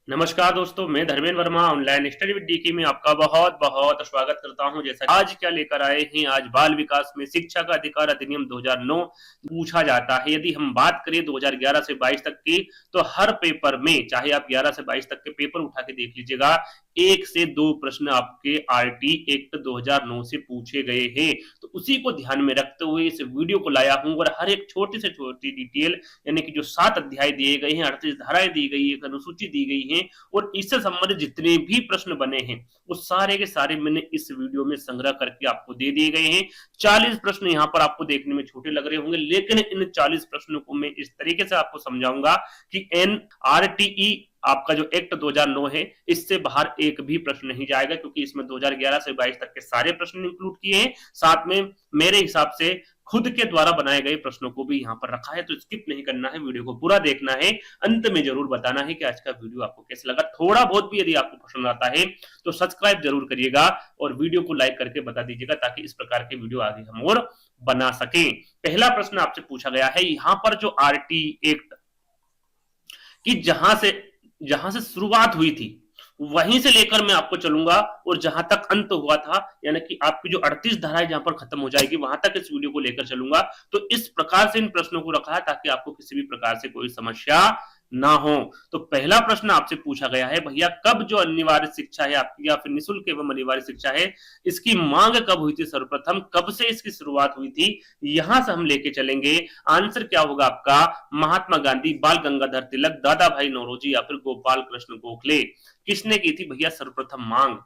नमस्कार दोस्तों, मैं Dharmendra Verma online study with DK में आपका बहुत बहुत स्वागत करता हूं। जैसा आज क्या लेकर आए हैं, आज बाल विकास में शिक्षा का अधिकार अधिनियम 2009 पूछा जाता है। यदि हम बात करें 2011 से 22 तक की, तो हर पेपर में, चाहे आप 11 से 22 तक के पेपर उठा के देख लीजिएगा, 1 से 2 प्रश्न आपके आरटी एक्ट 2009 से पूछे गए हैं। तो उसी को ध्यान में रखते हुए इस वीडियो को लाया हूं और हर एक छोटी से छोटी डिटेल, यानी कि जो 7 अध्याय दिए गए हैं, 38 धाराएं दी गई है, एक अनुसूची दी गई है और इससे संबंधित जितने भी प्रश्न बने हैं वो सारे के सारे मैंने इस वीडियो में संग्रह करके आपको दे दिए गए हैं। 40 प्रश्न यहाँ पर आपको देखने में छोटे लग रहे होंगे, लेकिन इन 40 प्रश्नों को मैं इस तरीके से आपको समझाऊंगा कि एनआरटीई आपका जो एक्ट 2009 है, इससे बाहर एक भी प्रश्न नहीं जाएगा, क्योंकि इसमें 2011 से 22 तक के सारे प्रश्न इंक्लूड किए हैं। साथ में मेरे हिसाब से खुद के द्वारा बनाए गए प्रश्नों को भी यहाँ पर रखा है। तो स्किप नहीं करना है, वीडियो को पूरा देखना है, अंत में जरूर बताना है कि आज का वीडियो आपको कैसा लगा। थोड़ा बहुत भी यदि आपको पसंद आता है तो सब्सक्राइब जरूर करिएगा और वीडियो को लाइक करके बता दीजिएगा, ताकि इस प्रकार के वीडियो आगे हम और बना सके। पहला प्रश्न आपसे पूछा गया है, यहाँ पर जो आरटी एक्ट की जहां से शुरुआत हुई थी वहीं से लेकर मैं आपको चलूंगा और जहां तक अंत हुआ था, यानी कि आपकी जो 38 धाराएं जहां पर खत्म हो जाएगी वहां तक इस वीडियो को लेकर चलूंगा। तो इस प्रकार से इन प्रश्नों को रखा है ताकि आपको किसी भी प्रकार से कोई समस्या ना हो। तो पहला प्रश्न आपसे पूछा गया है, भैया कब जो अनिवार्य शिक्षा है आपकी, या फिर निःशुल्क एवं अनिवार्य शिक्षा है, इसकी मांग कब हुई थी, सर्वप्रथम कब से इसकी शुरुआत हुई थी, यहां से हम लेके चलेंगे। आंसर क्या होगा आपका, महात्मा गांधी, बाल गंगाधर तिलक, दादा भाई नौरोजी या फिर गोपाल कृष्ण गोखले। किसने की थी भैया सर्वप्रथम मांग?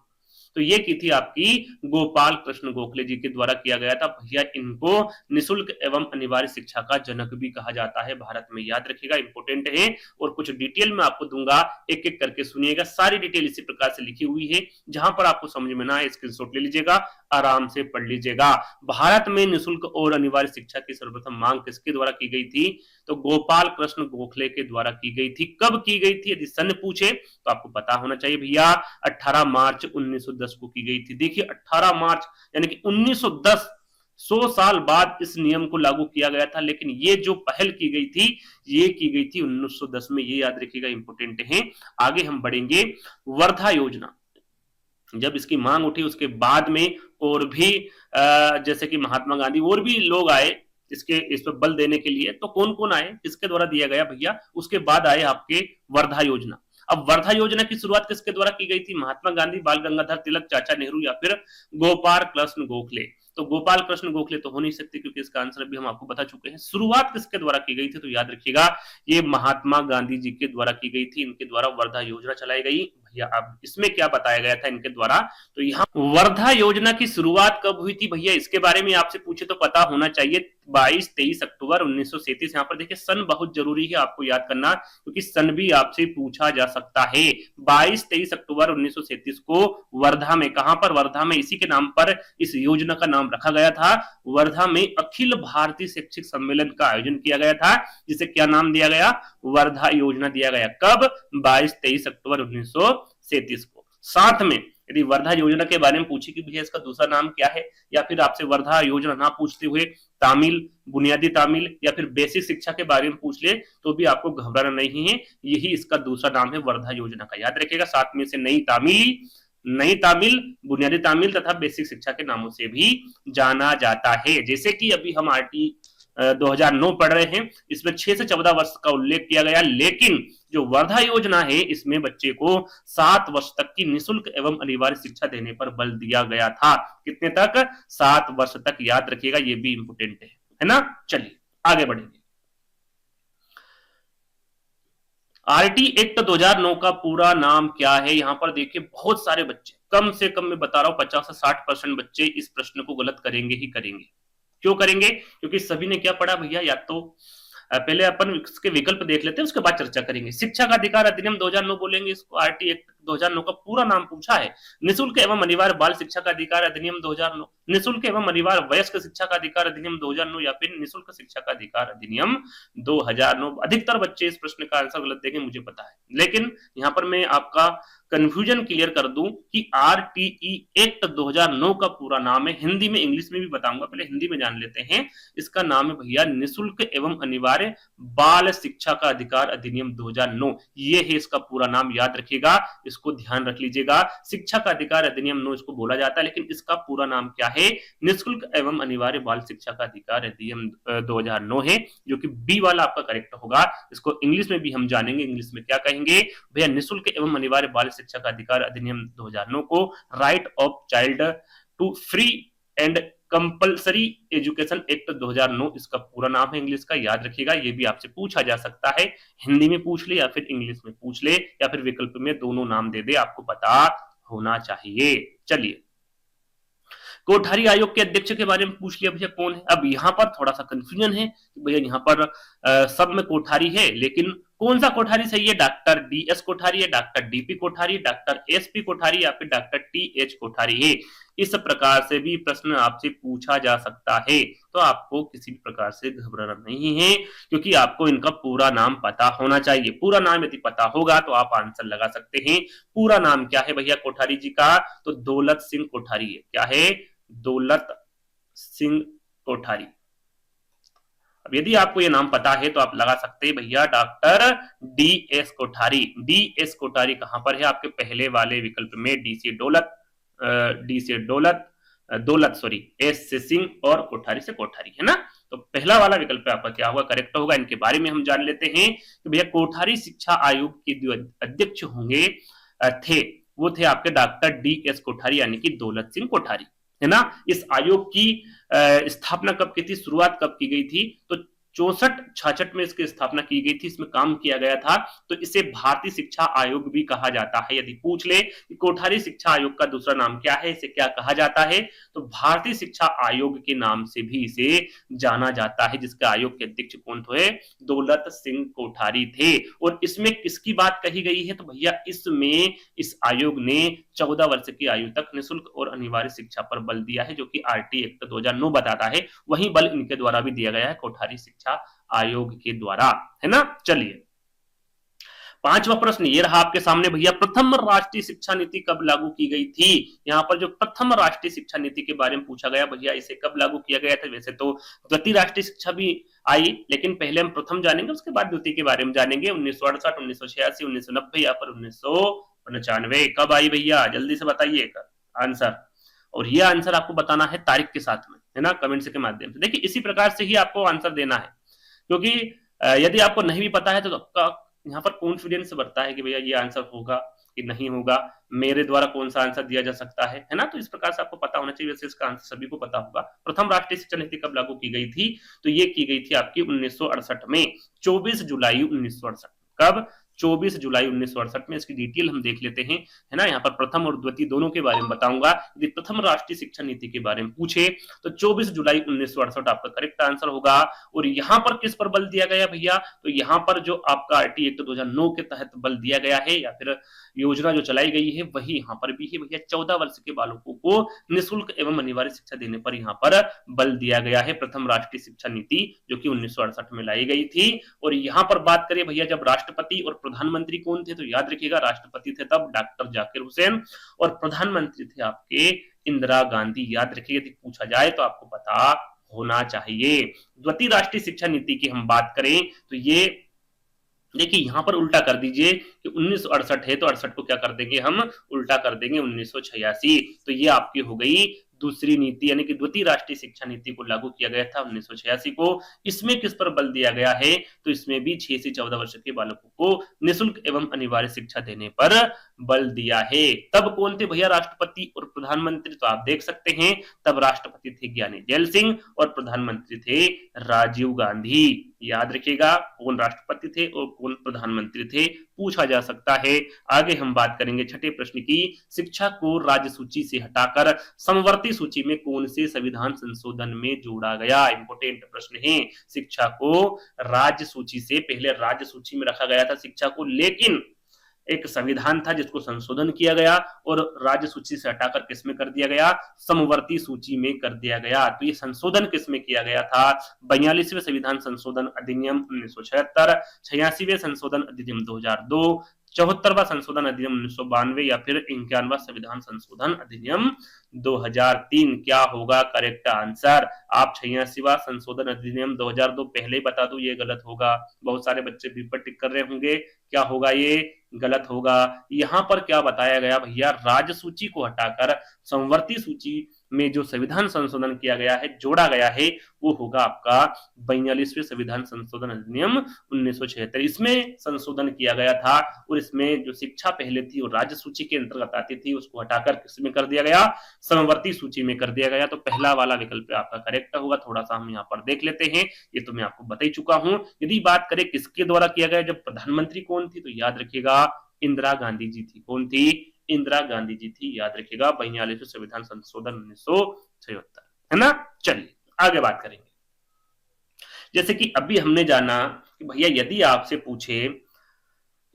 तो ये की थी आपकी गोपाल कृष्ण गोखले जी के द्वारा किया गया था। भैया इनको निःशुल्क एवं अनिवार्य शिक्षा का जनक भी कहा जाता है भारत में, याद रखिएगा, इंपोर्टेंट है। और कुछ डिटेल में आपको दूंगा, एक एक करके सुनिएगा। सारी डिटेल इसी प्रकार से लिखी हुई है, जहां पर आपको समझ में ना आए स्क्रीनशॉट ले लीजिएगा, आराम से पढ़ लीजिएगा। भारत में निःशुल्क और अनिवार्य शिक्षा की सर्वप्रथम मांग किसके द्वारा की गई थी? तो गोपाल कृष्ण गोखले के द्वारा की गई थी। कब की गई थी यदि सन पूछे तो आपको पता होना चाहिए भैया, 18 मार्च 1910 को की गई थी। देखिए 18 मार्च यानी कि 1910, 100 साल बाद इस नियम को लागू किया गया था, लेकिन ये जो पहल की गई थी ये की गई थी 1910 में, ये याद रखिएगा, इंपोर्टेंट है। आगे हम बढ़ेंगे। वर्धा योजना जब इसकी मांग उठी उसके बाद में और भी जैसे कि महात्मा गांधी और भी लोग आए इस पर बल देने के लिए, तो कौन कौन आए, किसके द्वारा दिया गया भैया? उसके बाद आए आपके वर्धा योजना। अब वर्धा योजना की शुरुआत किसके द्वारा की गई थी? महात्मा गांधी, बाल गंगाधर तिलक, चाचा नेहरू या फिर गोपाल कृष्ण गोखले। तो गोपाल कृष्ण गोखले तो हो नहीं सकते, क्योंकि इसका आंसर भी हम आपको बता चुके हैं। शुरुआत किसके द्वारा की गई थी? तो याद रखिएगा, ये महात्मा गांधी जी के द्वारा की गई थी। इनके द्वारा वर्धा योजना चलाई गई। भैया अब इसमें क्या बताया गया था इनके द्वारा? तो यहाँ वर्धा योजना की शुरुआत कब हुई थी भैया, इसके बारे में आपसे पूछे तो पता होना चाहिए। 22-23 अक्टूबर 1937। यहाँ पर देखिए सन बहुत जरूरी है आपको याद करना, क्योंकि सन भी आपसे पूछा जा सकता है। 22-23 अक्टूबर 1937 को वर्धा में, कहां पर? वर्धा में। इसी के नाम पर इस योजना का नाम रखा गया था। वर्धा में अखिल भारतीय शैक्षिक सम्मेलन का आयोजन किया गया था, जिसे क्या नाम दिया गया? वर्धा योजना दिया गया। कब? 22-23 अक्टूबर 1937 को। साथ में यदि वर्धा योजना के बारे में पूछे कि भैया इसका दूसरा नाम क्या है, या फिर आपसे वर्धा योजना ना पूछते हुए तामिल, बुनियादी तामिल या फिर बेसिक शिक्षा के बारे में पूछ ले, तो भी आपको घबराना नहीं है, यही इसका दूसरा नाम है वर्धा योजना का। याद रखिएगा, साथ में से नई तामिल, बुनियादी तामिल तथा बेसिक शिक्षा के नामों से भी जाना जाता है। जैसे कि अभी हम आरटी 2009 पढ़ रहे हैं, इसमें 6 से 14 वर्ष का उल्लेख किया गया, लेकिन जो वर्धा योजना है इसमें बच्चे को 7 वर्ष तक की निःशुल्क एवं अनिवार्य शिक्षा देने पर बल दिया गया था। कितने तक? 7 वर्ष तक, याद रखिएगा, ये भी इंपोर्टेंट है ना। चलिए आगे बढ़ेंगे। आरटी एक्ट 2009 का पूरा नाम क्या है? यहां पर देखिए बहुत सारे बच्चे, कम से कम मैं बता रहा हूं 50 से 60% बच्चे इस प्रश्न को गलत करेंगे ही करेंगे। क्यों करेंगे? क्योंकि सभी ने क्या पढ़ा भैया, या तो पहले अपन इसके विकल्प देख लेते हैं, उसके बाद चर्चा करेंगे। शिक्षा का अधिकार अधिनियम 2009 बोलेंगे इसको, आरटी एक्ट 2009 का पूरा नाम पूछा है, निःशुल्क एवं अनिवार्य बाल शिक्षा का अधिकार अधिनियम 2009। निःशुल्क एवं अनिवार्य वयस्क शिक्षा का अधिकार अधिनियम 2009 या फिर निःशुल्क शिक्षा का अधिकार अधिनियम 2009। अधिकतर बच्चे इस प्रश्न का आंसर गलत देंगे, मुझे पता है, लेकिन यहां पर मैं आपका कंफ्यूजन क्लियर कर दूं कि आरटीई एक्ट 2009 का पूरा नाम है, हिंदी में इंग्लिश में भी बताऊंगा, पहले हिंदी में जान लेते हैं। इसका नाम है भैया निःशुल्क एवं अनिवार्य बाल शिक्षा का अधिकार अधिनियम 2009। ये है इसका पूरा नाम, याद रखिएगा, इसको ध्यान रख लीजिएगा। शिक्षा का अधिकार अधिनियम 9 इसको बोला जाता है, लेकिन इसका पूरा नाम क्या है? निःशुल्क एवं अनिवार्य बाल शिक्षा का अधिकार अधिनियम 2009 है, जो कि बी वाला आपका करेक्ट होगा। इसको इंग्लिश में भी हम जानेंगे, इंग्लिश में क्या कहेंगे भैया? निःशुल्क एवं अनिवार्य बाल शिक्षा का अधिकार अधिनियम 2009 को right of child to free and compulsory education act 2009 इसका पूरा नाम है इंग्लिश का, याद रखिएगा। ये भी आपसे पूछा जा सकता है, हिंदी में पूछ ले या फिर इंग्लिश में पूछ ले या फिर विकल्प में दोनों नाम दे दे, आपको पता होना चाहिए। चलिए, कोठारी आयोग के अध्यक्ष के बारे में पूछ लिया भैया कौन है। अब यहाँ पर थोड़ा सा कंफ्यूजन है कि भैया यहाँ पर सब में कोठारी है, लेकिन कौन सा कोठारी सही है? डॉक्टर डी एस कोठारी है, doctor DP Kothari, doctor S P Kothari या फिर डॉक्टर टी एच कोठारी है? इस प्रकार से भी प्रश्न आपसे पूछा जा सकता है, तो आपको किसी भी प्रकार से घबराना नहीं है, क्योंकि आपको इनका पूरा नाम पता होना चाहिए। पूरा नाम यदि पता होगा तो आप आंसर लगा सकते हैं। पूरा नाम क्या है भैया कोठारी जी का? तो दौलत सिंह कोठारी है। क्या है? दौलत सिंह कोठारी। अब यदि आपको ये नाम पता है तो आप लगा सकते हैं भैया doctor D S Kothari. D S Kothari कहां पर है? आपके पहले वाले विकल्प में डी से दौलत, डी से दौलत, दौलत सॉरी, एस से सिंह और कोठारी से कोठारी, है ना? तो पहला वाला विकल्प आपका क्या होगा? करेक्ट होगा। इनके बारे में हम जान लेते हैं कि भैया कोठारी शिक्षा आयोग के जो अध्यक्ष होंगे थे, वो थे आपके डॉक्टर डी एस कोठारी, यानी कि दौलत सिंह कोठारी, है ना? इस आयोग की स्थापना कब की थी? शुरुआत कब की गई थी? तो 64-66 में इसकी स्थापना की गई थी, इसमें काम किया गया था। तो इसे भारतीय शिक्षा आयोग भी कहा जाता है। यदि पूछ ले कि कोठारी शिक्षा आयोग का दूसरा नाम क्या है, इसे क्या कहा जाता है, तो भारतीय शिक्षा आयोग के नाम से भी इसे जाना जाता है, जिसके आयोग के अध्यक्ष कौन थे? दौलत सिंह कोठारी थे। और इसमें किसकी बात कही गई है? तो भैया इसमें इस आयोग ने 14 वर्ष की आयु तक निःशुल्क और अनिवार्य शिक्षा पर बल दिया है, जो कि आरटी एक्ट 2009 बताता है। वही बल इनके द्वारा भी दिया गया है, कोठारी शिक्षा आयोग के द्वारा, है ना? चलिए, पांचवा प्रश्न ये रहा आपके सामने भैया, प्रथम राष्ट्रीय शिक्षा नीति कब लागू की गई थी? यहाँ पर जो प्रथम राष्ट्रीय शिक्षा नीति के बारे में पूछा गया भैया, इसे कब लागू किया गया था? वैसे तो द्वितीय राष्ट्रीय शिक्षा भी आई, लेकिन पहले हम प्रथम जानेंगे, उसके बाद द्वितीय के बारे में जानेंगे। 1968, 1986, 1990 या फिर 1995 कब आई भैया? जल्दी से बताइए आंसर, और ये आंसर आपको बताना है तारीख के साथ में, है ना? कमेंट्स के माध्यम से। देखिए, इसी प्रकार से ही आपको आंसर देना है, क्योंकि यदि आपको नहीं भी पता है तो आपका यहाँ पर कॉन्फिडेंस बढ़ता है कि भैया ये आंसर होगा कि नहीं होगा, मेरे द्वारा कौन सा आंसर दिया जा सकता है ना? तो इस प्रकार से आपको पता होना चाहिए। वैसे इसका आंसर सभी को पता होगा। प्रथम राष्ट्रीय शिक्षा नीति कब लागू की गई थी? तो ये की गई थी आपकी 1968 में, 24 जुलाई 1968। कब? 24 जुलाई 1968 में। इसकी डिटेल हम देख लेते हैं, है ना? यहाँ पर प्रथम और द्वितीय दोनों के बारे में बताऊंगा। यदि प्रथम राष्ट्रीय शिक्षा नीति के बारे में पूछे तो 24 जुलाई 1968 आपका करेक्ट आंसर होगा। और यहाँ पर किस पर बल दिया गया भैया? तो यहाँ पर जो आपका आरटी एक्ट 2009 के तहत बल दिया गया है, या फिर योजना जो चलाई गई है, वही यहाँ पर भी है भैया। 14 वर्ष के बालकों को निःशुल्क एवं अनिवार्य शिक्षा देने पर यहाँ पर बल दिया गया है। प्रथम राष्ट्रीय शिक्षा नीति जो कि 1968 में लाई गई थी। और यहाँ पर बात करें भैया, जब राष्ट्रपति और प्रधानमंत्री कौन थे? तो याद रखिएगा, राष्ट्रपति थे तब डॉक्टर जाकिर हुसैन और प्रधानमंत्री थे आपके इंदिरा गांधी। याद रखिए, यदि पूछा जाए तो आपको पता होना चाहिए। द्वितीय राष्ट्रीय शिक्षा नीति की हम बात करें तो ये देखिए, यहां पर उल्टा कर दीजिए कि 1968 है तो 68 को क्या कर देंगे हम? उल्टा कर देंगे 1986। तो ये आपकी हो गई दूसरी नीति, यानी कि द्वितीय राष्ट्रीय शिक्षा नीति को लागू किया गया था 1986 को। इसमें किस पर बल दिया गया है? तो इसमें भी 6 से 14 वर्ष के बालकों को निःशुल्क एवं अनिवार्य शिक्षा देने पर बल दिया है। तब कौन थे भैया राष्ट्रपति और प्रधानमंत्री? तो आप देख सकते हैं, तब राष्ट्रपति थे ज्ञानी जैल सिंह और प्रधानमंत्री थे राजीव गांधी। याद रखिएगा, कौन राष्ट्रपति थे और कौन प्रधानमंत्री थे, पूछा जा सकता है। आगे हम बात करेंगे छठे प्रश्न की, शिक्षा को राज्य सूची से हटाकर समवर्ती सूची में कौन से संविधान संशोधन में जोड़ा गया? इंपोर्टेंट प्रश्न है। शिक्षा को राज्य सूची से, पहले राज्य सूची में रखा गया था शिक्षा को, लेकिन एक संविधान था जिसको संशोधन किया गया और राज्य सूची से हटाकर किसमें कर दिया गया, समवर्ती सूची में कर दिया गया। तो ये संशोधन किसमें किया गया था, 42वें संविधान संशोधन अधिनियम 1976, 86वें संशोधन अधिनियम 2002, 74वां संशोधन अधिनियम 1992 या फिर 51वां संविधान संशोधन अधिनियम 2003। क्या होगा करेक्ट आंसर? आप 86वां संशोधन अधिनियम 2002 पहले ही बता दूं ये गलत होगा, बहुत सारे बच्चे बी पर टिक कर रहे होंगे, क्या होगा ये गलत होगा। यहाँ पर क्या बताया गया भैया, राज्य सूची को हटाकर संवर्ती सूची में जो संविधान संशोधन किया गया है, जोड़ा गया है, वो होगा आपका 42वें संविधान संशोधन अधिनियम 1976। इसमें संशोधन किया गया था और इसमें जो शिक्षा पहले थी वो राज्य सूची के अंतर्गत आती थी, उसको हटाकर किसमें कर दिया गया, समवर्ती सूची में कर दिया गया। तो पहला वाला विकल्प आपका करेक्ट होगा। थोड़ा सा हम यहाँ पर देख लेते हैं, ये तो मैं आपको बता ही चुका हूं। यदि बात करें किसके द्वारा किया गया, जब प्रधानमंत्री कौन थी, तो याद रखिएगा इंदिरा गांधी जी थी। कौन थी, इंदिरा गांधी जी थी, याद रखिएगा 42वें संविधान संशोधन 1976, है ना। चलिए आगे बात करेंगे। जैसे कि अभी हमने जाना कि भैया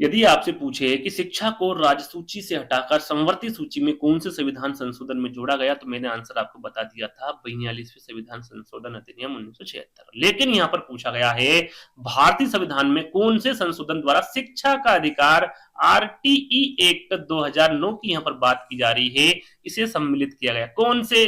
यदि आपसे पूछे कि शिक्षा को राज्य सूची से हटाकर संवर्ती सूची में कौन से संविधान संशोधन में जोड़ा गया, तो मैंने आंसर आपको बता दिया था 42वें संविधान संशोधन अधिनियम 1976। लेकिन यहाँ पर पूछा गया है भारतीय संविधान में कौन से संशोधन द्वारा शिक्षा का अधिकार, आरटीई एक्ट 2009 की यहाँ पर बात की जा रही है, इसे सम्मिलित किया गया। कौन से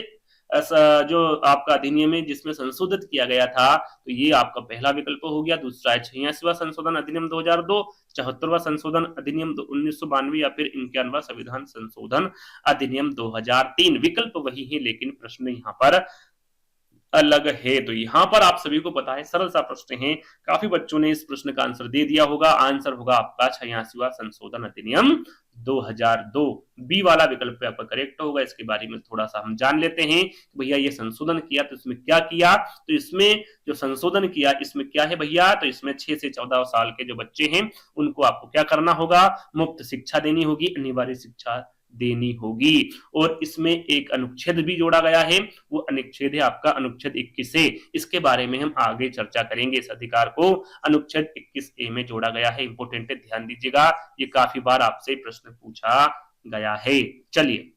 जो आपका अधिनियम है जिसमें संशोधित किया गया था, तो ये आपका पहला विकल्प हो गया। दूसरा है 86वां संशोधन अधिनियम 2002, 74वां संशोधन अधिनियम 1992 या फिर 51वां संविधान संशोधन अधिनियम 2003। विकल्प वही है लेकिन प्रश्न यहाँ पर अलग है। तो यहाँ पर आप सभी को पता है, सरल सा प्रश्न है, काफी बच्चों ने इस प्रश्न का आंसर दे दिया होगा। आंसर होगा आपका 86वां संशोधन अधिनियम 2002। बी वाला विकल्प आपका करेक्ट होगा। इसके बारे में थोड़ा सा हम जान लेते हैं कि भैया ये संशोधन किया तो इसमें क्या किया। तो इसमें जो संशोधन किया इसमें क्या है भैया, तो इसमें 6 से 14 साल के जो बच्चे हैं उनको आपको क्या करना होगा, मुफ्त शिक्षा देनी होगी, अनिवार्य शिक्षा देनी होगी। और इसमें एक अनुच्छेद भी जोड़ा गया है, वो अनुच्छेद है आपका अनुच्छेद 21 से। इसके बारे में हम आगे चर्चा करेंगे। इस अधिकार को अनुच्छेद 21A में जोड़ा गया है। इंपोर्टेंट है, ध्यान दीजिएगा, ये काफी बार आपसे प्रश्न पूछा गया है। चलिए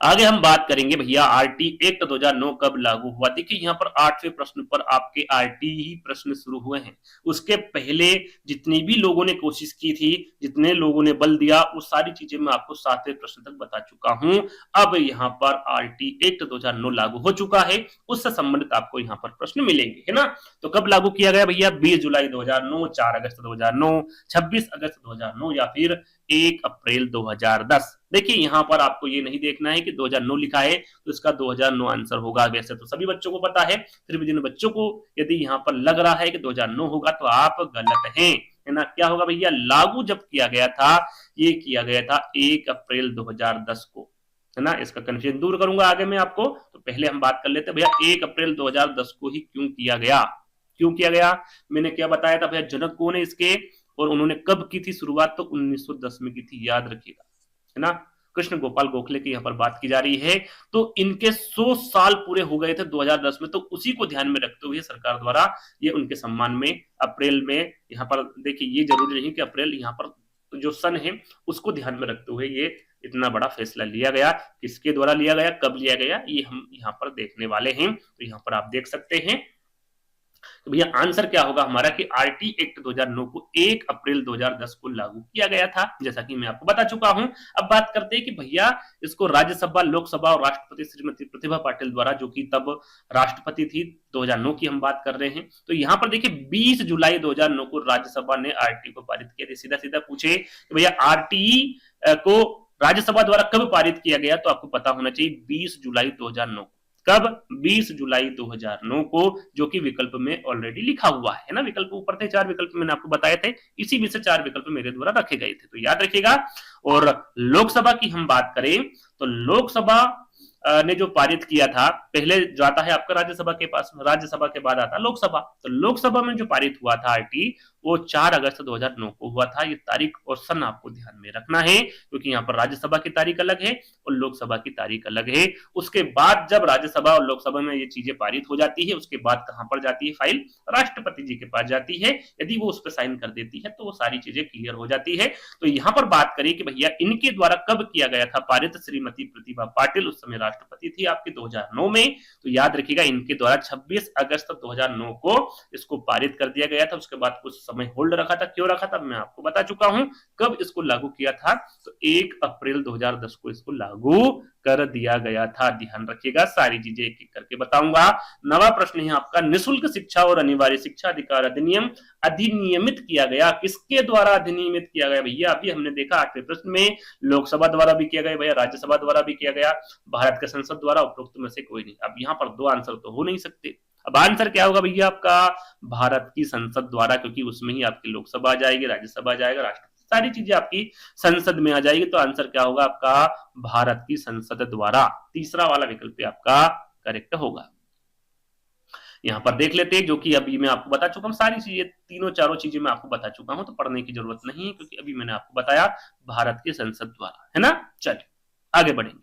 आगे हम बात करेंगे भैया आरटी एक्ट 2009 कब लागू हुआ। देखिए यहाँ पर 8वें प्रश्न पर आपके आरटी ही प्रश्न शुरू हुए हैं। उसके पहले जितनी भी लोगों ने कोशिश की थी, जितने लोगों ने बल दिया, वो सारी चीजें मैं आपको 7वें प्रश्न तक बता चुका हूं। अब यहाँ पर आरटी एक्ट 2009 लागू हो चुका है, उससे संबंधित आपको यहाँ पर प्रश्न मिलेंगे, है ना। तो कब लागू किया गया भैया, 20 जुलाई 2009, 4 अगस्त 2009, 26 अगस्त 2009 या फिर 1 अप्रैल 2010। देखिए यहाँ पर आपको ये नहीं देखना है कि 2009 लिखा है तो इसका 2009 आंसर होगा। वैसे तो सभी बच्चों को पता है, फिर भी जिन बच्चों को यदि यहाँ पर लग रहा है कि 2009 होगा तो आप गलत हैं, है ना। क्या होगा भैया, लागू जब किया गया था, ये किया गया था 1 अप्रैल 2010 को, है ना। इसका कंफ्यूजन दूर करूंगा आगे मैं आपको। तो पहले हम बात कर लेते हैं भैया 1 अप्रैल 2010 को ही क्यों किया गया। क्यों किया गया, मैंने क्या बताया था भैया, जनक कौन है इसके और उन्होंने कब की थी शुरुआत, तो 1910 में की थी, याद रखिएगा, है ना। कृष्ण गोपाल गोखले की यहाँ पर बात की जा रही है। तो इनके 100 साल पूरे हो गए थे 2010 में, तो उसी को ध्यान में रखते हुए सरकार द्वारा ये उनके सम्मान में अप्रैल में, यहाँ पर देखिए ये जरूरी नहीं कि अप्रैल, यहाँ पर जो सन है उसको ध्यान में रखते हुए ये इतना बड़ा फैसला लिया गया। किसके द्वारा लिया गया, कब लिया गया, ये हम यहाँ पर देखने वाले हैं। तो यहाँ पर आप देख सकते हैं तो भैया आंसर क्या होगा हमारा कि आरटी एक्ट 2009 को 1 अप्रैल 2010 को लागू किया गया था, जैसा कि मैं आपको बता चुका हूं। अब बात करते हैं कि भैया इसको राज्यसभा, लोकसभा और राष्ट्रपति श्रीमती प्रतिभा पाटिल द्वारा, जो कि तब राष्ट्रपति थी, 2009 की हम बात कर रहे हैं। तो यहाँ पर देखिए 20 जुलाई 2009 को राज्यसभा ने आरटी को पारित किया था। सीधा सीधा पूछे कि भैया आरटी को राज्यसभा द्वारा कब पारित किया गया, तो आपको पता होना चाहिए 20 जुलाई 2009। कब, 20 जुलाई 2009 को, जो कि विकल्प में ऑलरेडी लिखा हुआ है ना। विकल्प ऊपर थे, 4 विकल्प मैंने आपको बताए थे, इसी में से 4 विकल्प मेरे द्वारा रखे गए थे, तो याद रखिएगा। और लोकसभा की हम बात करें तो लोकसभा ने जो पारित किया था, पहले जाता है आपका राज्यसभा के पास, राज्यसभा के बाद आता लोकसभा। तो लोकसभा में जो पारित हुआ था आरटी, वो 4 अगस्त 2009 को हुआ था। ये तारीख और सन आपको ध्यान में रखना है, क्योंकि यहाँ पर राज्यसभा की तारीख अलग है और लोकसभा की तारीख अलग है। उसके बाद जब राज्यसभा और लोकसभा में ये चीजें पारित हो जाती है, उसके बाद कहां पर जाती है फाइल, राष्ट्रपति जी के पास जाती है। यदि वो उस पर साइन कर देती है तो वो सारी चीजें क्लियर हो जाती है। तो यहां पर बात करें कि भैया इनके द्वारा कब किया गया था पारित, श्रीमती प्रतिभा पाटिल उस समय राष्ट्रपति थी आपकी 2009 में। तो याद रखिएगा इनके द्वारा 26 अगस्त 2009 को इसको पारित कर दिया गया था। उसके बाद कुछ समय होल्ड रखा था, क्यों रखा था मैं आपको बता चुका हूं। कब इसको लागू किया था, तो 1 अप्रैल 2010 को इसको लागू कर दिया गया था। ध्यान रखिएगा, सारी चीजें एक एक करके बताऊंगा। नवा प्रश्न है आपका, निःशुल्क शिक्षा और अनिवार्य शिक्षा अधिकार अधिनियम अधिनियमित किया गया, किसके द्वारा अधिनियमित किया गया भैया? अभी हमने देखा 8वें प्रश्न में, लोकसभा द्वारा भी किया गया भैया, राज्यसभा द्वारा भी किया गया, भारत के संसद द्वारा, उपरोक्त में से कोई नहीं। अब यहाँ पर दो आंसर तो हो नहीं सकते। अब आंसर क्या होगा भैया आपका? भारत की संसद द्वारा, क्योंकि उसमें ही आपकी लोकसभा आ जाएगी, राज्यसभा जाएगा, राष्ट्रपति, सारी चीजें आपकी संसद में आ जाएगी। तो आंसर क्या होगा आपका? भारत की संसद द्वारा। तीसरा वाला विकल्प आपका करेक्ट होगा। यहां पर देख लेते हैं, जो कि अभी मैं आपको बता चुका हूं, सारी चीजें तीनों चारों चीजें मैं आपको बता चुका हूं, तो पढ़ने की जरूरत नहीं है, क्योंकि अभी मैंने आपको बताया भारत की संसद द्वारा, है ना। चलिए आगे बढ़ेंगे।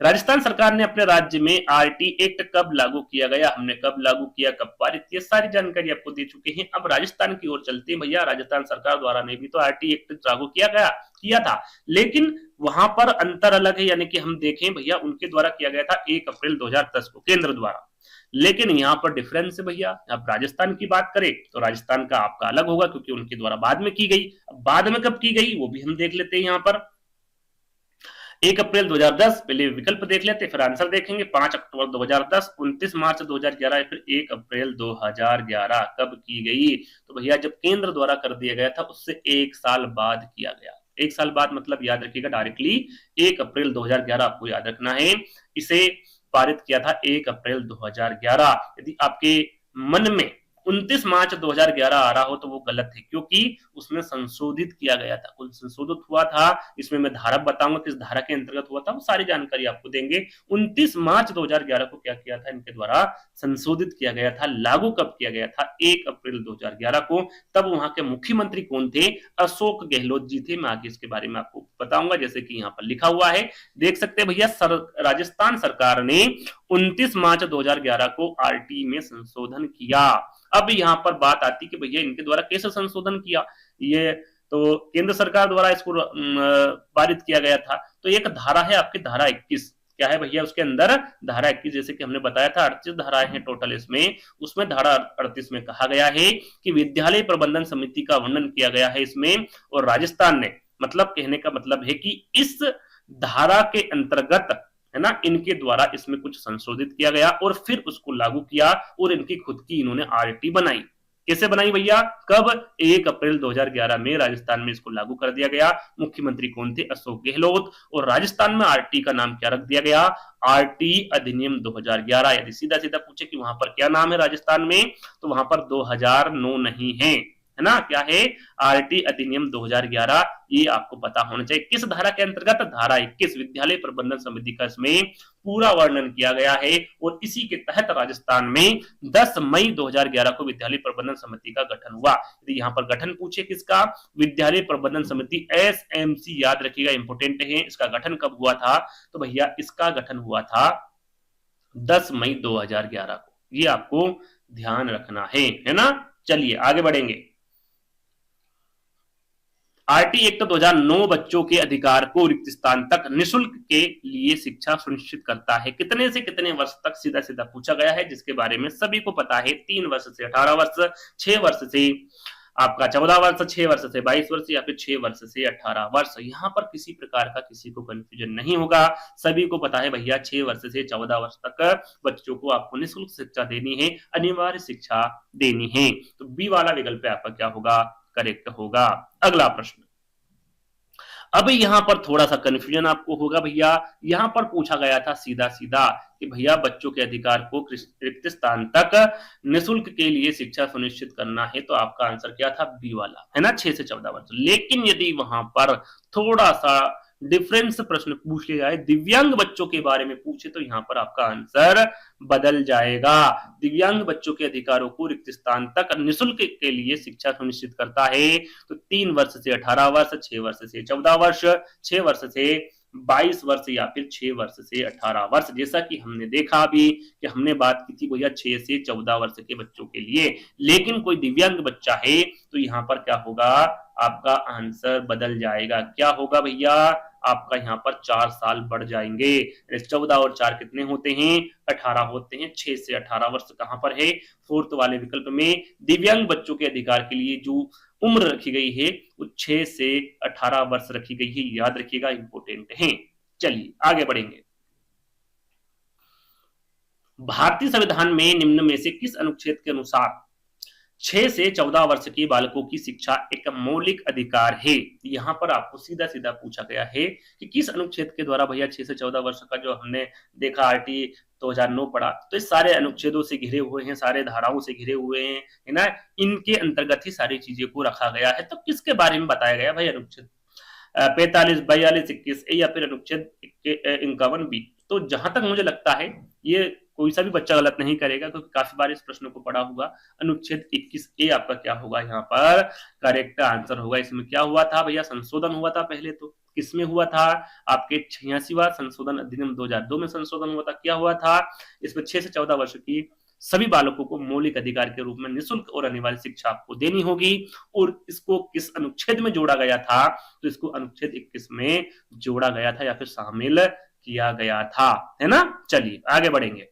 राजस्थान सरकार ने अपने राज्य में आरटी एक्ट कब लागू किया गया, हमने कब लागू किया, कब पारित किया, सारी जानकारी आपको दे चुके हैं। अब राजस्थान की ओर चलते हैं भैया। राजस्थान सरकार द्वारा ने भी तो आरटी एक्ट लागू किया था, लेकिन वहां पर अंतर अलग है। यानी कि हम देखें भैया, उनके द्वारा किया गया था 1 अप्रैल 2010 को केंद्र द्वारा, लेकिन यहाँ पर डिफरेंस है भैया। अब राजस्थान की बात करें तो राजस्थान का आपका अलग होगा, क्योंकि उनके द्वारा बाद में की गई। बाद में कब की गई वो भी हम देख लेते हैं। यहाँ पर 1 अप्रैल 2010, पहले विकल्प देख लेते फिर आंसर देखेंगे। 5 अक्टूबर 2010, 29 मार्च 2011 या फिर 1 अप्रैल 2011 कब की गई? तो भैया जब केंद्र द्वारा कर दिया गया था उससे 1 साल बाद किया गया। 1 साल बाद मतलब याद रखिएगा डायरेक्टली 1 अप्रैल 2011 आपको याद रखना है। इसे पारित किया था 1 अप्रैल 2011। यदि आपके मन में 29 मार्च 2011 आ रहा हो तो वो गलत है, क्योंकि उसमें संशोधित किया गया था, कुल संशोधित हुआ था। इसमें मैं धारा बताऊंगा किस धारा के अंतर्गत हुआ था, वो सारी जानकारी आपको देंगे। 29 मार्च 2011 को क्या किया था, इनके द्वारा संशोधित किया गया था। लागू कब किया गया था? 1 अप्रैल 2011 को। तब वहां के मुख्यमंत्री कौन थे? अशोक गहलोत जी थे। मैं आगे इसके बारे में आपको बताऊंगा, जैसे कि यहाँ पर लिखा हुआ है, देख सकते हैं भैया। राजस्थान सरकार ने 29 मार्च 2011 को आरटी में संशोधन किया। अब यहाँ पर बात आती कि भैया इनके द्वारा कैसे संशोधन किया, ये तो केंद्र सरकार द्वारा इसको पारित किया गया था। तो एक धारा है आपकी, धारा 21, क्या है भैया उसके अंदर? धारा 21, जैसे कि हमने बताया था 38 धाराएं हैं टोटल इसमें, उसमें धारा 38 में कहा गया है कि विद्यालय प्रबंधन समिति का वर्णन किया गया है इसमें। और राजस्थान ने, मतलब कहने का मतलब है कि इस धारा के अंतर्गत, है ना, इनके द्वारा इसमें कुछ संशोधित किया गया और फिर उसको लागू किया और इनकी खुद की इन्होंने आरटी बनाई। कैसे बनाई भैया? कब? 1 अप्रैल 2011 में राजस्थान में इसको लागू कर दिया गया। मुख्यमंत्री कौन थे? अशोक गहलोत। और राजस्थान में आरटी का नाम क्या रख दिया गया? आरटी अधिनियम 2011। यदि सीधा सीधा पूछे कि वहां पर क्या नाम है राजस्थान में, तो वहां पर 2009 नहीं है, है ना। क्या है? आरटी अधिनियम 2011। ये आपको पता होना चाहिए। किस धारा के अंतर्गत? धारा 21, विद्यालय प्रबंधन समिति का इसमें पूरा वर्णन किया गया है। और इसी के तहत राजस्थान में 10 मई 2011 को विद्यालय प्रबंधन समिति का गठन हुआ। यदि यहाँ पर गठन पूछे किसका? विद्यालय प्रबंधन समिति, एसएमसी, याद रखिएगा, इंपोर्टेंट है। इसका गठन कब हुआ था? तो भैया इसका गठन हुआ था 10 मई 2011 को। ये आपको ध्यान रखना है ना। चलिए आगे बढ़ेंगे। आरटी एक्ट 2009 बच्चों के अधिकार को रिक्त स्थान तक निःशुल्क के लिए शिक्षा सुनिश्चित करता है। कितने से कितने वर्ष तक? सीधा सीधा पूछा गया है, जिसके बारे में सभी को पता है। 3 वर्ष से 18 वर्ष, 6 वर्ष से आपका 14 वर्ष, 6 वर्ष से 22 वर्ष, या फिर 6 वर्ष से 18 वर्ष। यहाँ पर किसी प्रकार का किसी को कंफ्यूजन नहीं होगा, सभी को पता है भैया 6 वर्ष से 14 वर्ष तक बच्चों को आपको निःशुल्क शिक्षा देनी है, अनिवार्य शिक्षा देनी है। तो बी वाला विकल्प आपका क्या होगा? करेक्ट होगा। अगला प्रश्न। अब यहां पर थोड़ा सा कंफ्यूजन आपको होगा भैया। यहां पर पूछा गया था सीधा सीधा कि भैया बच्चों के अधिकार को रिक्त स्थान तक निःशुल्क के लिए शिक्षा सुनिश्चित करना है। तो आपका आंसर क्या था? बी वाला, है ना, 6 से 14 वर्ष। लेकिन यदि वहां पर थोड़ा सा डिफरेंस प्रश्न पूछ लिया जाए, दिव्यांग बच्चों के बारे में पूछे तो यहाँ पर आपका आंसर बदल जाएगा। दिव्यांग बच्चों के अधिकारों को रिक्त स्थान तक निःशुल्क के लिए शिक्षा सुनिश्चित करता है। तो 3 वर्ष से 18 वर्ष, 6 वर्ष से 14 वर्ष, 6 वर्ष से 22 वर्ष या फिर 6 वर्ष से 18 वर्ष। जैसा कि हमने देखा अभी कि हमने बात की थी भैया 6 से 14 वर्ष के बच्चों के लिए, लेकिन कोई दिव्यांग बच्चा है तो यहाँ पर क्या होगा, आपका आंसर बदल जाएगा। क्या होगा भैया, आपका यहाँ पर 4 साल बढ़ जाएंगे। 14 और 4 कितने होते हैं, 18 होते हैं। 6 से 18 वर्ष कहां पर है, फोर्थ वाले विकल्प में। दिव्यांग बच्चों के अधिकार के लिए जो उम्र रखी गई है वो 6 से 18 वर्ष रखी गई है, याद रखिएगा, इंपोर्टेंट है। चलिए आगे बढ़ेंगे। भारतीय संविधान में निम्न में से किस अनुच्छेद के अनुसार 6 से 14 वर्ष के बालकों की शिक्षा एक मौलिक अधिकार है। यहाँ पर आपको सीधा सीधा पूछा गया है कि किस अनुच्छेद के द्वारा भैया 6 से 14 वर्ष का जो हमने देखा आरटी 2009 पढ़ा, तो इस सारे अनुच्छेदों से घिरे हुए हैं, सारे धाराओं से घिरे हुए हैं, है ना, इनके अंतर्गत ही सारी चीजें को रखा गया है। तो किसके बारे में बताया गया भाई, अनुच्छेद 45, 42, 21 या फिर अनुच्छेद 51 बी। तो जहां तक मुझे लगता है ये कोई सा भी बच्चा गलत नहीं करेगा, क्योंकि काफी बार इस प्रश्न को पढ़ा हुआ। अनुच्छेद 21 ए आपका क्या होगा, यहाँ पर करेक्ट आंसर होगा। इसमें क्या हुआ था भैया, संशोधन हुआ था। पहले तो किसमें हुआ था, आपके 86वां संशोधन अधिनियम 2002 में संशोधन हुआ था। क्या हुआ था, इसमें 6 से 14 वर्ष की सभी बालकों को मौलिक अधिकार के रूप में निःशुल्क और अनिवार्य शिक्षा आपको देनी होगी। और इसको किस अनुच्छेद में जोड़ा गया था, तो इसको अनुच्छेद 21 में जोड़ा गया था या फिर शामिल किया गया था, है ना। चलिए आगे बढ़ेंगे।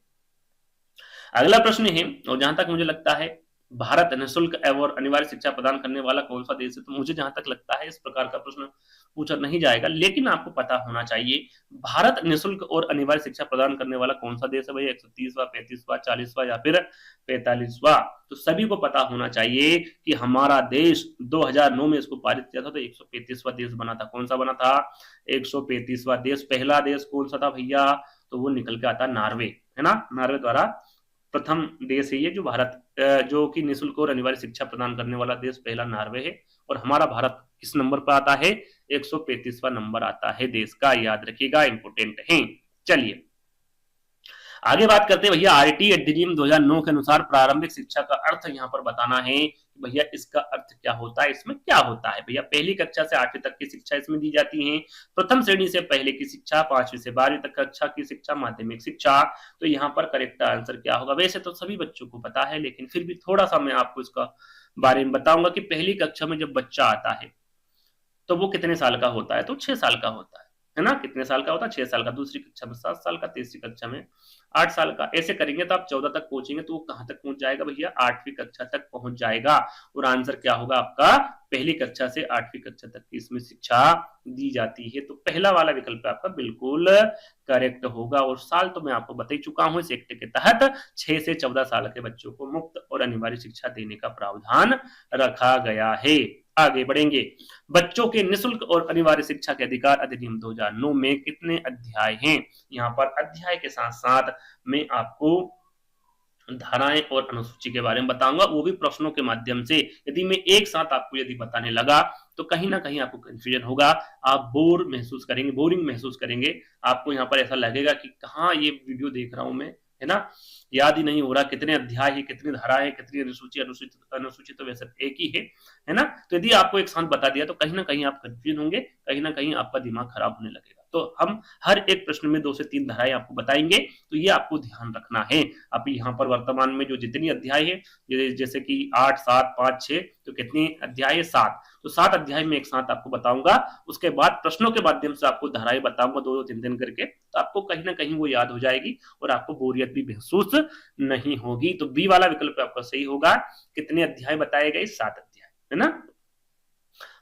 अगला प्रश्न है, और जहां तक मुझे लगता है भारत निःशुल्क एवं अनिवार्य शिक्षा प्रदान करने वाला कौन सा देश है, तो मुझे जहां तक लगता है इस प्रकार का प्रश्न पूछा नहीं जाएगा, लेकिन आपको पता होना चाहिए भारत निःशुल्क और अनिवार्य शिक्षा प्रदान करने वाला कौन सा देश है भैया, 130वां, 35वां, 40वां या फिर 45वां। तो सभी को पता होना चाहिए कि हमारा देश 2009 में इसको पारित किया था तो 135वां देश बना था। कौन सा बना था, 135वां देश। पहला देश कौन सा था भैया, तो वो निकल के आता नॉर्वे, है ना। नॉर्वे द्वारा प्रथम देश है ये जो भारत जो कि निःशुल्क और अनिवार्य शिक्षा प्रदान करने वाला देश पहला नॉर्वे है। और हमारा भारत किस नंबर पर आता है, 135वां नंबर आता है देश का, याद रखिएगा, इंपोर्टेंट है। चलिए आगे बात करते हैं भैया, आरटी अधिनियम 2009 के अनुसार प्रारंभिक शिक्षा का अर्थ यहाँ पर बताना है कि भैया इसका अर्थ क्या होता है, इसमें क्या होता है। भैया पहली कक्षा से 8वीं तक की शिक्षा इसमें दी जाती है। प्रथम श्रेणी से पहले की शिक्षा, 5वीं से 12वीं तक कक्षा की शिक्षा, माध्यमिक शिक्षा। तो यहाँ पर करेक्ट आंसर क्या होगा, वैसे तो सभी बच्चों को पता है, लेकिन फिर भी थोड़ा सा मैं आपको इसका बारे में बताऊंगा कि पहली कक्षा में जब बच्चा आता है तो वो कितने साल का होता है, तो 6 साल का होता है ना। कितने साल का होता है, 6 साल का। दूसरी कक्षा में 7 साल का, तीसरी कक्षा में 8 साल का। ऐसे करेंगे तो आप 14 तक पहुंचेंगे तो वो कहां तक पहुंच जाएगा भैया, 8वीं कक्षा तक पहुंच जाएगा। और आंसर क्या होगा आपका, पहली कक्षा से 8वीं कक्षा तक की इसमें शिक्षा दी जाती है। तो पहला वाला विकल्प आपका बिल्कुल करेक्ट होगा। और साल तो मैं आपको बता ही चुका हूं, इस एक्ट के तहत 6 से 14 साल के बच्चों को मुफ्त और अनिवार्य शिक्षा देने का प्रावधान रखा गया है। आगे बढ़ेंगे, बच्चों के निःशुल्क और अनिवार्य शिक्षा के अधिकार अधिनियम 2009 में कितने अध्याय हैं। यहाँ पर अध्याय के साथ साथ मैं आपको धाराएं और अनुसूची के बारे में बताऊंगा, वो भी प्रश्नों के माध्यम से। यदि मैं एक साथ आपको यदि बताने लगा तो कहीं ना कहीं आपको कंफ्यूजन होगा, आप बोर महसूस करेंगे, बोरिंग महसूस करेंगे। आपको यहाँ पर ऐसा लगेगा कि कहाँ ये वीडियो देख रहा हूं मैं, है ना, याद ही नहीं हो रहा कितने अध्याय है, कितनी धाराएं है, कितनी अनुसूची। अनुसूची तो वैसे एक ही है ना। तो यदि आपको एक साथ बता दिया तो कहीं ना कहीं आप कंफ्यूजन होंगे, कहीं ना कहीं आपका दिमाग खराब होने लगेगा। तो हम हर एक प्रश्न में 2 से 3 धाराएं आपको बताएंगे, तो ये आपको ध्यान रखना है। अब यहाँ पर वर्तमान में जो जितनी अध्याय है, जैसे कि 8, 7, 5, 6, तो कितनी अध्याय है, 7। तो 7 अध्याय में एक साथ आपको बताऊंगा। उसके बाद प्रश्नों के माध्यम से आपको धाराएं बताऊंगा 2-2, 3-3 करके, तो आपको कहीं ना कहीं वो याद हो जाएगी और आपको बोरियत भी महसूस नहीं होगी। तो बी वाला विकल्प आपका सही होगा। कितने अध्याय बताए गए, 7 अध्याय, है ना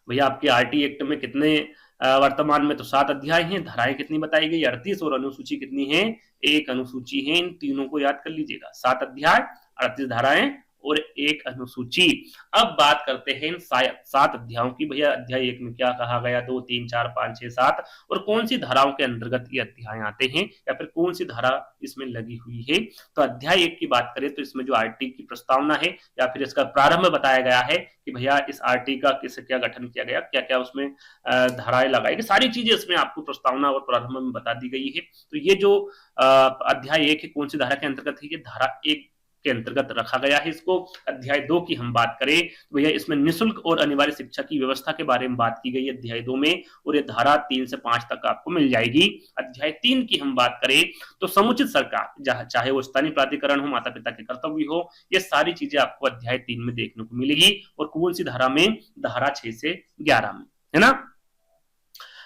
भैया। आपके आरटी एक्ट में कितने वर्तमान में तो 7 अध्याय हैं। धाराएं कितनी बताई गई, 38, और अनुसूची कितनी है, 1 अनुसूची है। इन तीनों को याद कर लीजिएगा, 7 अध्याय, 38 धाराएं और एक अनुसूची। अब बात करते हैं इन 7 अध्यायों की। भैया अध्याय 1 में क्या कहा गया, 2, 3, 4, 5, 6, 7 और कौन सी धाराओं के अंतर्गत ये अध्याय आते हैं या फिर कौन सी धारा इसमें लगी हुई है। तो अध्याय 1 की बात करें तो इसमें जो आरटी की प्रस्तावना है या फिर इसका प्रारंभ बताया गया है कि भैया इस आरटी का किससे क्या गठन किया गया, क्या क्या उसमें धाराएं लगाई गई, सारी चीजें इसमें आपको प्रस्तावना और प्रारंभ में बता दी गई है। तो ये जो अध्याय 1 है कौन सी धारा के अंतर्गत है, ये धारा 1 के अंतर्गत रखा गया है इसको। अध्याय 2 की हम बात करें तो भैया इसमें निःशुल्क और अनिवार्य शिक्षा की व्यवस्था के बारे में बात की गई है अध्याय 2 में, और ये धारा 3 से 5 तक आपको मिल जाएगी। अध्याय 3 की हम बात करें तो समुचित सरकार, चाहे वो स्थानीय प्राधिकरण हो, माता पिता के कर्तव्य हो, ये सारी चीजें आपको अध्याय 3 में देखने को मिलेगी। और कौन सी धारा में, धारा 6 से 11 में, है ना।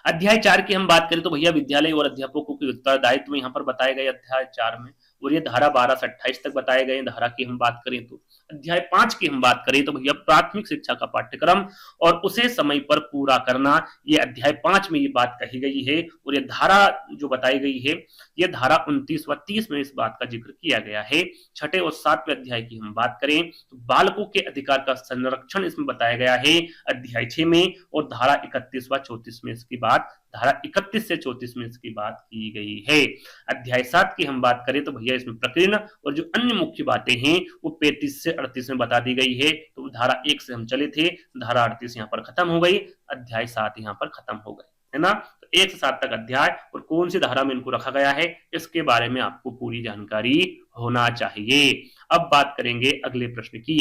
अध्याय 4 की हम बात करें तो भैया विद्यालय और अध्यापकों के उत्तरदायित्व यहाँ पर बताए गए अध्याय 4 में, और ये धारा 12 से 28 तक बताए गए। धारा की हम बात करें तो अध्याय 5 की हम बात करें तो भैया प्राथमिक शिक्षा का पाठ्यक्रम और उसे समय पर पूरा करना, ये अध्याय 5 में ये बात कही गई है। और ये धारा जो बताई गई है, ये धारा 29 व 30 में इस बात का जिक्र किया गया है। छठे और 7वें अध्याय की हम बात करें तो बालकों के अधिकार का संरक्षण इसमें बताया गया है अध्याय 6 में, और धारा 31 व 34 में इसकी बात, धारा 31 से 34 में इसकी बात की गई है। अध्याय 7 की हम बात करें तो भैया इसमें प्रकीर्ण और जो अन्य मुख्य बातें हैं वो 35 से 38 में बता दी गई है। तो धारा 1 से हम चले थे, धारा 38 यहाँ पर खत्म हो गई, अध्याय 7 यहाँ पर खत्म हो गए, है ना। तो 1 से 7 तक अध्याय और कौन सी धारा में इनको रखा गया है, इसके बारे में आपको पूरी जानकारी होना चाहिए। अब बात करेंगे अगले प्रश्न की।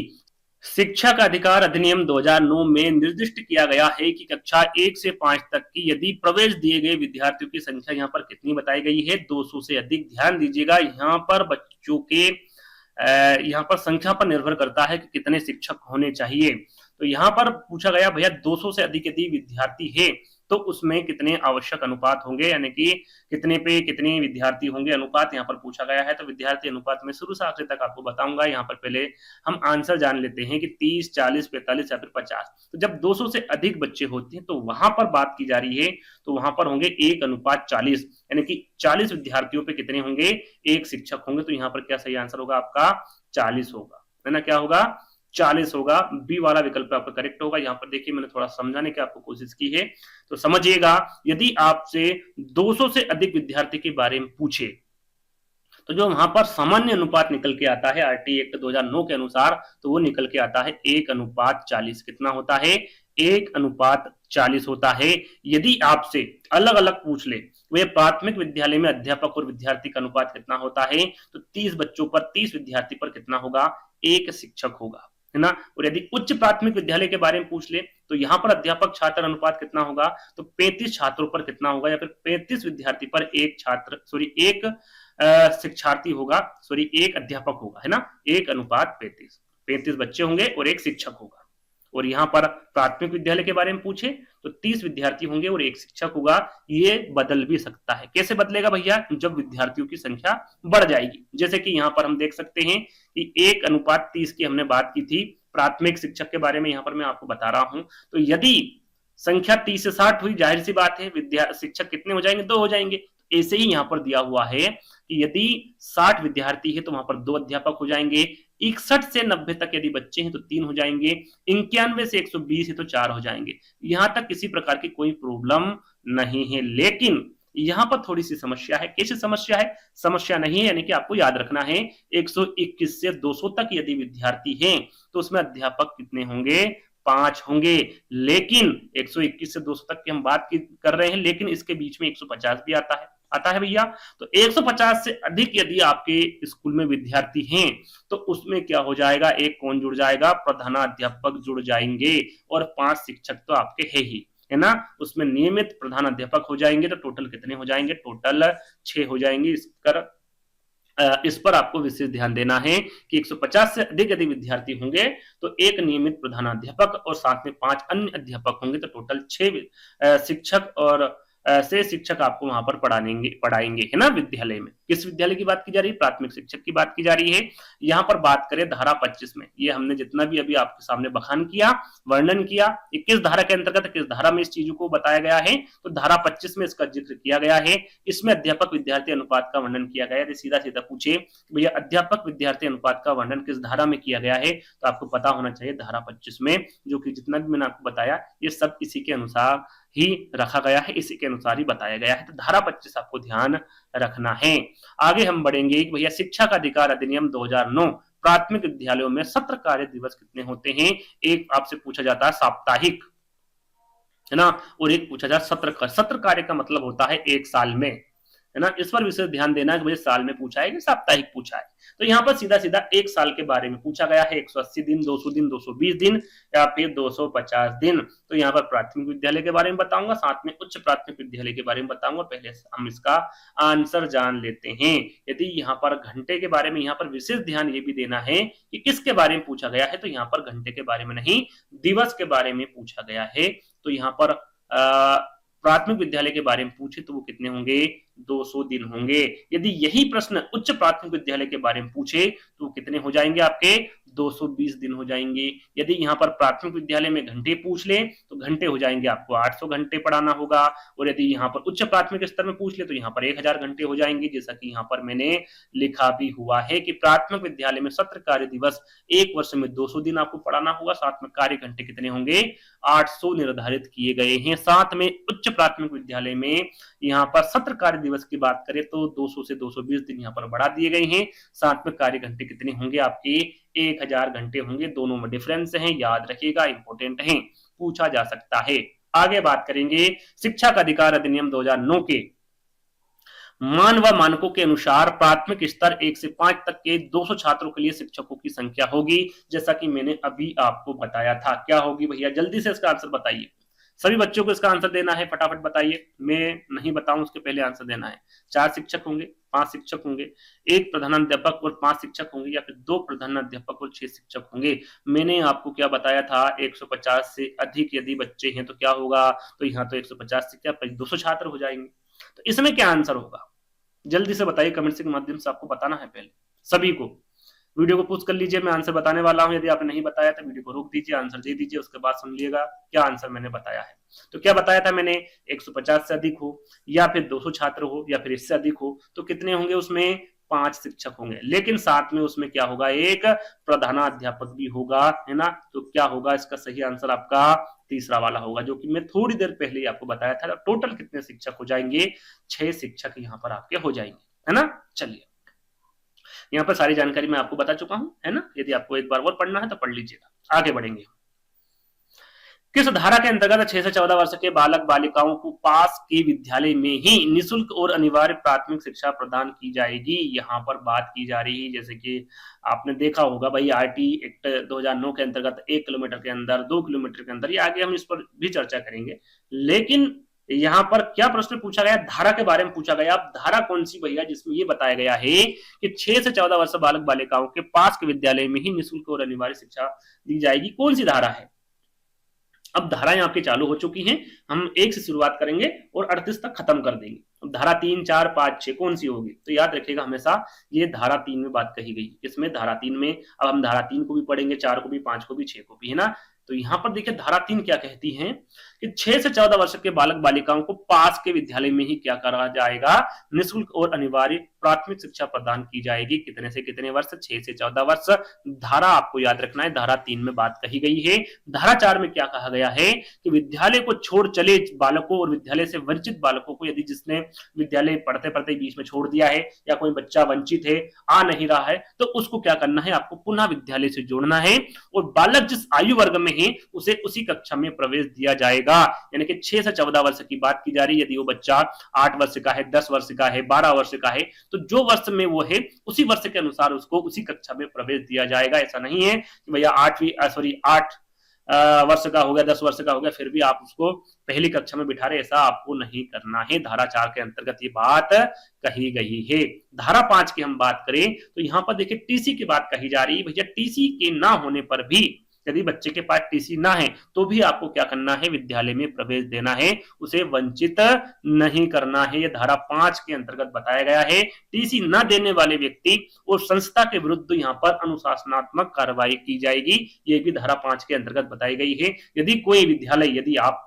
शिक्षा का अधिकार अधिनियम 2009 में निर्दिष्ट किया गया है कि कक्षा 1 से 5 तक की यदि प्रवेश दिए गए विद्यार्थियों की संख्या यहाँ पर कितनी बताई गई है, 200 से अधिक। ध्यान दीजिएगा, यहाँ पर बच्चों के यहाँ पर संख्या पर निर्भर करता है कि कितने शिक्षक होने चाहिए। तो यहाँ पर पूछा गया भैया 200 से अधिक यदि विद्यार्थी है तो उसमें कितने आवश्यक अनुपात होंगे, यानी कि कितने पे कितने विद्यार्थी होंगे, अनुपात यहाँ पर पूछा गया है। तो विद्यार्थी अनुपात में शुरू से आखिर तक आपको बताऊंगा। यहाँ पर पहले हम आंसर जान लेते हैं कि 30, 40, 45 या फिर 50। तो जब 200 से अधिक बच्चे होते हैं तो वहां पर बात की जा रही है, तो वहां पर होंगे 1:40, यानी कि 40 विद्यार्थियों पे कितने होंगे, 1 शिक्षक होंगे। तो यहाँ पर क्या सही आंसर होगा आपका, 40 होगा, है ना। क्या होगा, 40 होगा। बी वाला विकल्प आपका करेक्ट होगा। यहाँ पर देखिए मैंने थोड़ा समझाने की आपको कोशिश की है, तो समझिएगा। यदि आपसे 200 से अधिक विद्यार्थी के बारे में पूछे तो जो वहां पर सामान्य अनुपात निकल के आता है आरटी एक्ट 2009 के अनुसार, तो वो निकल के आता है 1:40। कितना होता है, 1:40 होता है। यदि आपसे अलग अलग पूछ ले वे प्राथमिक विद्यालय में अध्यापक और विद्यार्थी का अनुपात कितना होता है, तो 30 बच्चों पर 30 विद्यार्थी पर कितना होगा, 1 शिक्षक होगा, है ना। और यदि उच्च प्राथमिक विद्यालय के बारे में पूछ ले तो यहाँ पर अध्यापक छात्र अनुपात कितना होगा, तो 35 छात्रों पर कितना होगा, या फिर 35 विद्यार्थी पर 1 छात्र, सॉरी 1 शिक्षार्थी होगा, सॉरी 1 अध्यापक होगा, है ना। 1:35, 35 बच्चे होंगे और 1 शिक्षक होगा। और यहाँ पर प्राथमिक विद्यालय के बारे में पूछे तो 30 विद्यार्थी होंगे और 1 शिक्षक होगा। ये बदल भी सकता है। कैसे बदलेगा भैया, जब विद्यार्थियों की संख्या बढ़ जाएगी। जैसे कि यहाँ पर हम देख सकते हैं कि 1:30 की हमने बात की थी प्राथमिक शिक्षक के बारे में, यहाँ पर मैं आपको बता रहा हूं। तो यदि संख्या 30 से 60 हुई, जाहिर सी बात है शिक्षक कितने हो जाएंगे, 2 हो जाएंगे। ऐसे ही यहाँ पर दिया हुआ है कि यदि 60 विद्यार्थी है तो वहां पर 2 अध्यापक हो जाएंगे। 61 से 90 तक यदि बच्चे हैं तो 3 हो जाएंगे। 91 से 120 है तो 4 हो जाएंगे। यहां तक किसी प्रकार की कोई प्रॉब्लम नहीं है, लेकिन यहां पर थोड़ी सी समस्या है। कैसे समस्या है, समस्या नहीं है, यानी कि आपको याद रखना है 121 से 200 तक यदि विद्यार्थी हैं तो उसमें अध्यापक कितने होंगे, 5 होंगे। लेकिन 121 से 200 तक की हम बात कर रहे हैं, लेकिन इसके बीच में 150 भी आता है भैया। तो 150 से अधिक यदि आपके स्कूल में विद्यार्थी हैं तो उसमें क्या हो जाएगा, एक कौन जुड़ जाएगा, प्रधानाध्यापक जुड़ जाएंगे, और 5 शिक्षक तो आपके है ना। उसमें नियमित प्रधानाध्यापक हो जाएंगे। तो टोटल कितने हो जाएंगे, टोटल 6 हो जाएंगे। इस पर आपको विशेष ध्यान देना है कि 150 से अधिक यदि विद्यार्थी होंगे तो 1 नियमित प्रधानाध्यापक और साथ में 5 अन्य अध्यापक होंगे, तो टोटल 6 शिक्षक और से शिक्षक आपको वहां पर पढ़ाएंगे है ना, विद्यालय में। किस विद्यालय की बात की जा रही है? प्राथमिक शिक्षक की बात की जा रही है। यहाँ पर बात करें धारा 25 में, ये हमने जितना भी अभी आपके सामने बखान किया, वर्णन किया, किस धारा के अंतर्गत, किस धारा में इस चीजों को बताया गया है, तो धारा 25 में इसका जिक्र किया गया है। इसमें अध्यापक विद्यार्थी अनुपात का वर्णन किया गया है। सीधा सीधा पूछे भैया अध्यापक विद्यार्थी अनुपात का वर्णन किस धारा में किया गया है, तो आपको पता होना चाहिए धारा 25 में, जो कि जितना भी मैंने आपको बताया ये सब इसी के अनुसार ही रखा गया है, इसी के अनुसार ही बताया गया है। तो धारा 25 आपको ध्यान रखना है। आगे हम बढ़ेंगे कि भैया शिक्षा का अधिकार अधिनियम 2009, प्राथमिक विद्यालयों में सत्र कार्य दिवस कितने होते हैं? एक आपसे पूछा जाता है साप्ताहिक, है ना, और एक पूछा जाता है सत्र कार्य का मतलब होता है एक साल में, है ना। इस पर विशेष ध्यान देना है कि मुझे साल में पूछा है कि साप्ताहिक पूछा है। तो यहाँ पर सीधा सीधा एक साल के बारे में पूछा गया है, 180 दिन, 200 दिन, 220 दिन या फिर 250 दिन। तो यहाँ पर प्राथमिक विद्यालय के बारे में बताऊंगा, साथ में उच्च प्राथमिक विद्यालय के बारे में बताऊंगा। पहले हम इसका आंसर जान लेते हैं। यदि यहाँ पर घंटे के बारे में यहाँ पर विशेष ध्यान ये भी देना है कि किसके बारे में पूछा गया है, तो यहाँ पर घंटे के बारे में नहीं, दिवस के बारे में पूछा गया है। तो यहाँ पर प्राथमिक विद्यालय के बारे में पूछे तो वो कितने होंगे? 200 दिन होंगे। यदि यही प्रश्न उच्च प्राथमिक विद्यालय के बारे में पूछे तो कितने हो जाएंगे आपके? 220 दिन हो जाएंगे। यदि यहाँ पर प्राथमिक विद्यालय में घंटे पूछ ले तो घंटे हो जाएंगे आपको 800 घंटे पढ़ाना होगा, और यदि यहाँ पर उच्च प्राथमिक स्तर में पूछ ले तो यहाँ पर 1000 घंटे हो जाएंगे। जैसा कि यहाँ पर मैंने लिखा भी हुआ है कि प्राथमिक विद्यालय में सत्र कार्य दिवस एक वर्ष में 200 दिन आपको पढ़ाना होगा, साथ में कार्य घंटे कितने होंगे? 800 निर्धारित किए गए हैं। साथ में उच्च प्राथमिक विद्यालय में यहाँ पर सत्र कार्य दिवस की बात करें तो 200 से 220 दिन यहाँ पर बढ़ा दिए गए हैं। साथ में कार्य घंटे कितने होंगे आपके? 1000 घंटे होंगे। दोनों में डिफरेंस है, याद रखिएगा, इंपॉर्टेंट है, पूछा जा सकता है। आगे बात करेंगे शिक्षा का अधिकार अधिनियम 2009 के मान व मानकों के अनुसार प्राथमिक स्तर 1 से 5 तक के 200 छात्रों के लिए शिक्षकों की संख्या होगी, जैसा कि मैंने अभी आपको बताया था। क्या होगी भैया? जल्दी से इसका आंसर बताइए। सभी बच्चों को इसका आंसर देना है, फटाफट बताइए, मैं नहीं बताऊं उसके पहले आंसर देना है। 4 शिक्षक होंगे, 5 शिक्षक होंगे, 1 प्रधानाध्यापक और 5 शिक्षक होंगे, या फिर 2 प्रधानाध्यापक और 6 शिक्षक होंगे। मैंने आपको क्या बताया था? 150 से अधिक यदि बच्चे हैं तो क्या होगा? तो यहाँ तो 150 से क्या 200 छात्र हो जाएंगे। तो इसमें क्या आंसर होगा? जल्दी से बताइए, कमेंट्स के माध्यम से आपको बताना है। पहले सभी को वीडियो को पोस्ट कर लीजिए, मैं आंसर बताने वाला हूं। यदि आपने नहीं बताया तो वीडियो को रोक दीजिए, आंसर दे दीजिए, उसके बाद सुन लीजिएगा क्या आंसर मैंने बताया है। तो क्या बताया था मैंने? 150 से अधिक हो, या फिर 200 छात्र हो, या फिर इससे अधिक हो, तो कितने होंगे? उसमें 5 शिक्षक होंगे, लेकिन साथ में उसमें क्या होगा? एक प्रधानाध्यापक भी होगा, है ना। तो क्या होगा? इसका सही आंसर आपका तीसरा वाला होगा, जो कि मैं थोड़ी देर पहले आपको बताया था। टोटल कितने शिक्षक हो जाएंगे? 6 शिक्षक यहाँ पर आपके हो जाएंगे, है ना। चलिए, यहाँ पर सारी जानकारी मैं आपको बता चुका हूं, है ना। यदि आपको एक बार और पढ़ना है तो पढ़ लीजिएगा। आगे बढ़ेंगे। किस धारा के अंतर्गत 6 से 14 वर्ष के बालक बालिकाओं को पास के विद्यालय में ही निःशुल्क और अनिवार्य प्राथमिक शिक्षा प्रदान की जाएगी? यहाँ पर बात की जा रही है, जैसे कि आपने देखा होगा भाई, आरटी एक्ट 2009 के अंतर्गत 1 किलोमीटर के अंदर, 2 किलोमीटर के अंदर, ये आगे हम इस पर भी चर्चा करेंगे। लेकिन यहाँ पर क्या प्रश्न पूछा गया? धारा के बारे में पूछा गया। अब धारा कौन सी भैया जिसमें ये बताया गया है कि 6 से 14 वर्ष बालक बालिकाओं के पास के विद्यालय में ही निःशुल्क और अनिवार्य शिक्षा दी जाएगी? कौन सी धारा है? अब धाराएं आपकी चालू हो चुकी हैं, हम 1 से शुरुआत करेंगे और 38 तक खत्म कर देंगे। अब धारा 3, 4, 5, 6 कौन सी होगी? तो याद रखिएगा हमेशा ये धारा 3 में बात कही गई। इसमें धारा 3 में अब हम धारा 3 को भी पढ़ेंगे, 4 को भी, 5 को भी, 6 को भी, है ना। तो यहाँ पर देखिए धारा 3 क्या कहती है कि 6 से 14 वर्ष के बालक बालिकाओं को पास के विद्यालय में ही क्या करा जाएगा? निःशुल्क और अनिवार्य प्राथमिक शिक्षा प्रदान की जाएगी। कितने से कितने वर्ष? 6 से 14 वर्ष। धारा आपको याद रखना है, धारा 3 में बात कही गई है। धारा 4 में क्या कहा गया है कि विद्यालय को छोड़ चले बालकों और विद्यालय से वंचित बालकों को, यदि जिसने विद्यालय पढ़ते पढ़ते बीच में छोड़ दिया है या कोई बच्चा वंचित है, आ नहीं रहा है, तो उसको क्या करना है? आपको पुनः विद्यालय से जोड़ना है, और बालक जिस आयु वर्ग में है उसे उसी कक्षा में प्रवेश दिया जाएगा। यानी कि 6 से 14 वर्ष की बात की जा रही है। यदि वो बच्चा 8 वर्ष का है, 10 वर्ष का है, 12 वर्ष का है, तो जो वर्ष में वो है उसी वर्ष के अनुसार उसको उसी कक्षा में प्रवेश दिया जाएगा। ऐसा नहीं है कि भैया 8 वर्ष का हो गया, 10 वर्ष का हो गया, फिर भी आप उसको पहली कक्षा में बिठा रहे, ऐसा आपको नहीं करना है। धारा 4 के अंतर्गत ये बात कही गई है। धारा 5 की हम बात करें तो यहाँ पर देखिए टीसी की बात कही जा रही है। भैया टीसी के ना होने पर भी, यदि बच्चे के पास टीसी ना है तो भी आपको क्या करना है, विद्यालय में प्रवेश देना है, उसे वंचित नहीं करना है। यह धारा 5 के अंतर्गत बताया गया है। टीसी न देने वाले व्यक्ति और संस्था के विरुद्ध यहाँ पर अनुशासनात्मक कार्रवाई की जाएगी। ये भी धारा 5 के अंतर्गत बताई गई है। यदि कोई विद्यालय, यदि आप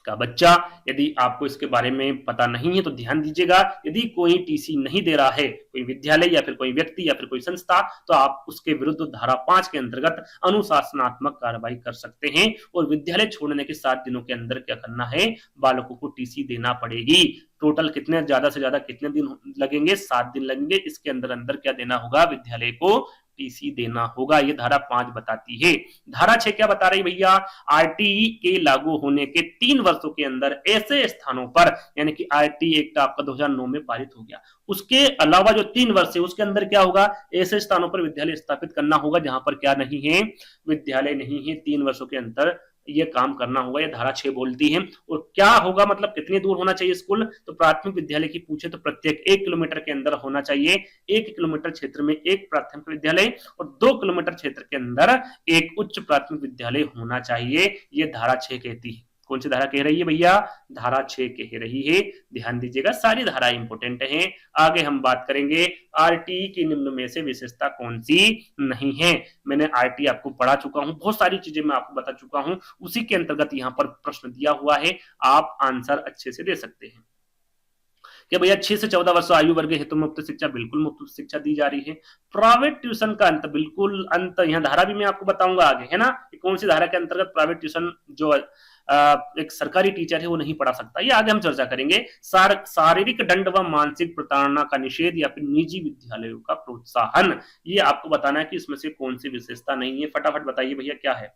का बच्चा, यदि आपको इसके बारे में पता नहीं है तो ध्यान दीजिएगा, यदि कोई टीसी नहीं दे रहा है, कोई विद्यालय या फिर कोई व्यक्ति या फिर कोई संस्था, तो आप उसके विरुद्ध धारा 5 के अंतर्गत अनुशासनात्मक कार्रवाई कर सकते हैं और विद्यालय छोड़ने के 7 दिनों के अंदर क्या करना है, बालकों को टीसी देना पड़ेगी। टोटल कितने, ज्यादा से ज्यादा कितने दिन लगेंगे, 7 दिन लगेंगे। इसके अंदर अंदर क्या देना होगा, विद्यालय को टीसी देना होगा। ये धारा 5 बताती है। धारा 6 क्या बता रही भैया, आरटीई के लागू होने के 3 वर्षों के अंदर ऐसे स्थानों पर, यानी कि आरटीई एक्ट आपका 2009 में पारित हो गया, उसके अलावा जो 3 वर्ष है उसके अंदर क्या होगा, ऐसे स्थानों पर विद्यालय स्थापित करना होगा जहां पर क्या नहीं है, विद्यालय नहीं है। 3 वर्षों के अंदर ये काम करना होगा, ये धारा 6 बोलती है। और क्या होगा, मतलब कितनी दूर होना चाहिए स्कूल, तो प्राथमिक विद्यालय की पूछे तो प्रत्येक 1 किलोमीटर के अंदर होना चाहिए। 1 किलोमीटर क्षेत्र में एक प्राथमिक विद्यालय और 2 किलोमीटर क्षेत्र के अंदर एक उच्च प्राथमिक विद्यालय होना चाहिए। ये धारा 6 कहती है। कौन सी धारा कह रही है भैया, धारा 6 कह रही है। ध्यान दीजिएगा, सारी धारा इंपोर्टेंट हैं। आगे हम बात करेंगे आरटीई की निम्न में से विशेषता कौन सी नहीं है। मैंने आरटीई आपको पढ़ा चुका हूं, बहुत सारी चीजें मैं आपको बता चुका हूं, उसी के अंतर्गत यहाँ पर प्रश्न दिया हुआ है, आप आंसर अच्छे से दे सकते हैं। कि भैया 6 से 14 वर्ष आयु वर्ग हेतु मुफ्त शिक्षा, बिल्कुल मुफ्त शिक्षा दी जा रही है। प्राइवेट ट्यूशन का अंत, बिल्कुल अंत, यहाँ धारा भी मैं आपको बताऊंगा आगे, है ना, कौन सी धारा के अंतर्गत प्राइवेट ट्यूशन जो एक सरकारी टीचर है वो नहीं पढ़ा सकता, ये आगे हम चर्चा करेंगे। शारीरिक दंड व मानसिक प्रताड़ना का निषेध या फिर निजी विद्यालयों का प्रोत्साहन, ये आपको बताना है कि इसमें से कौन सी विशेषता नहीं है। फटाफट बताइए भैया क्या है।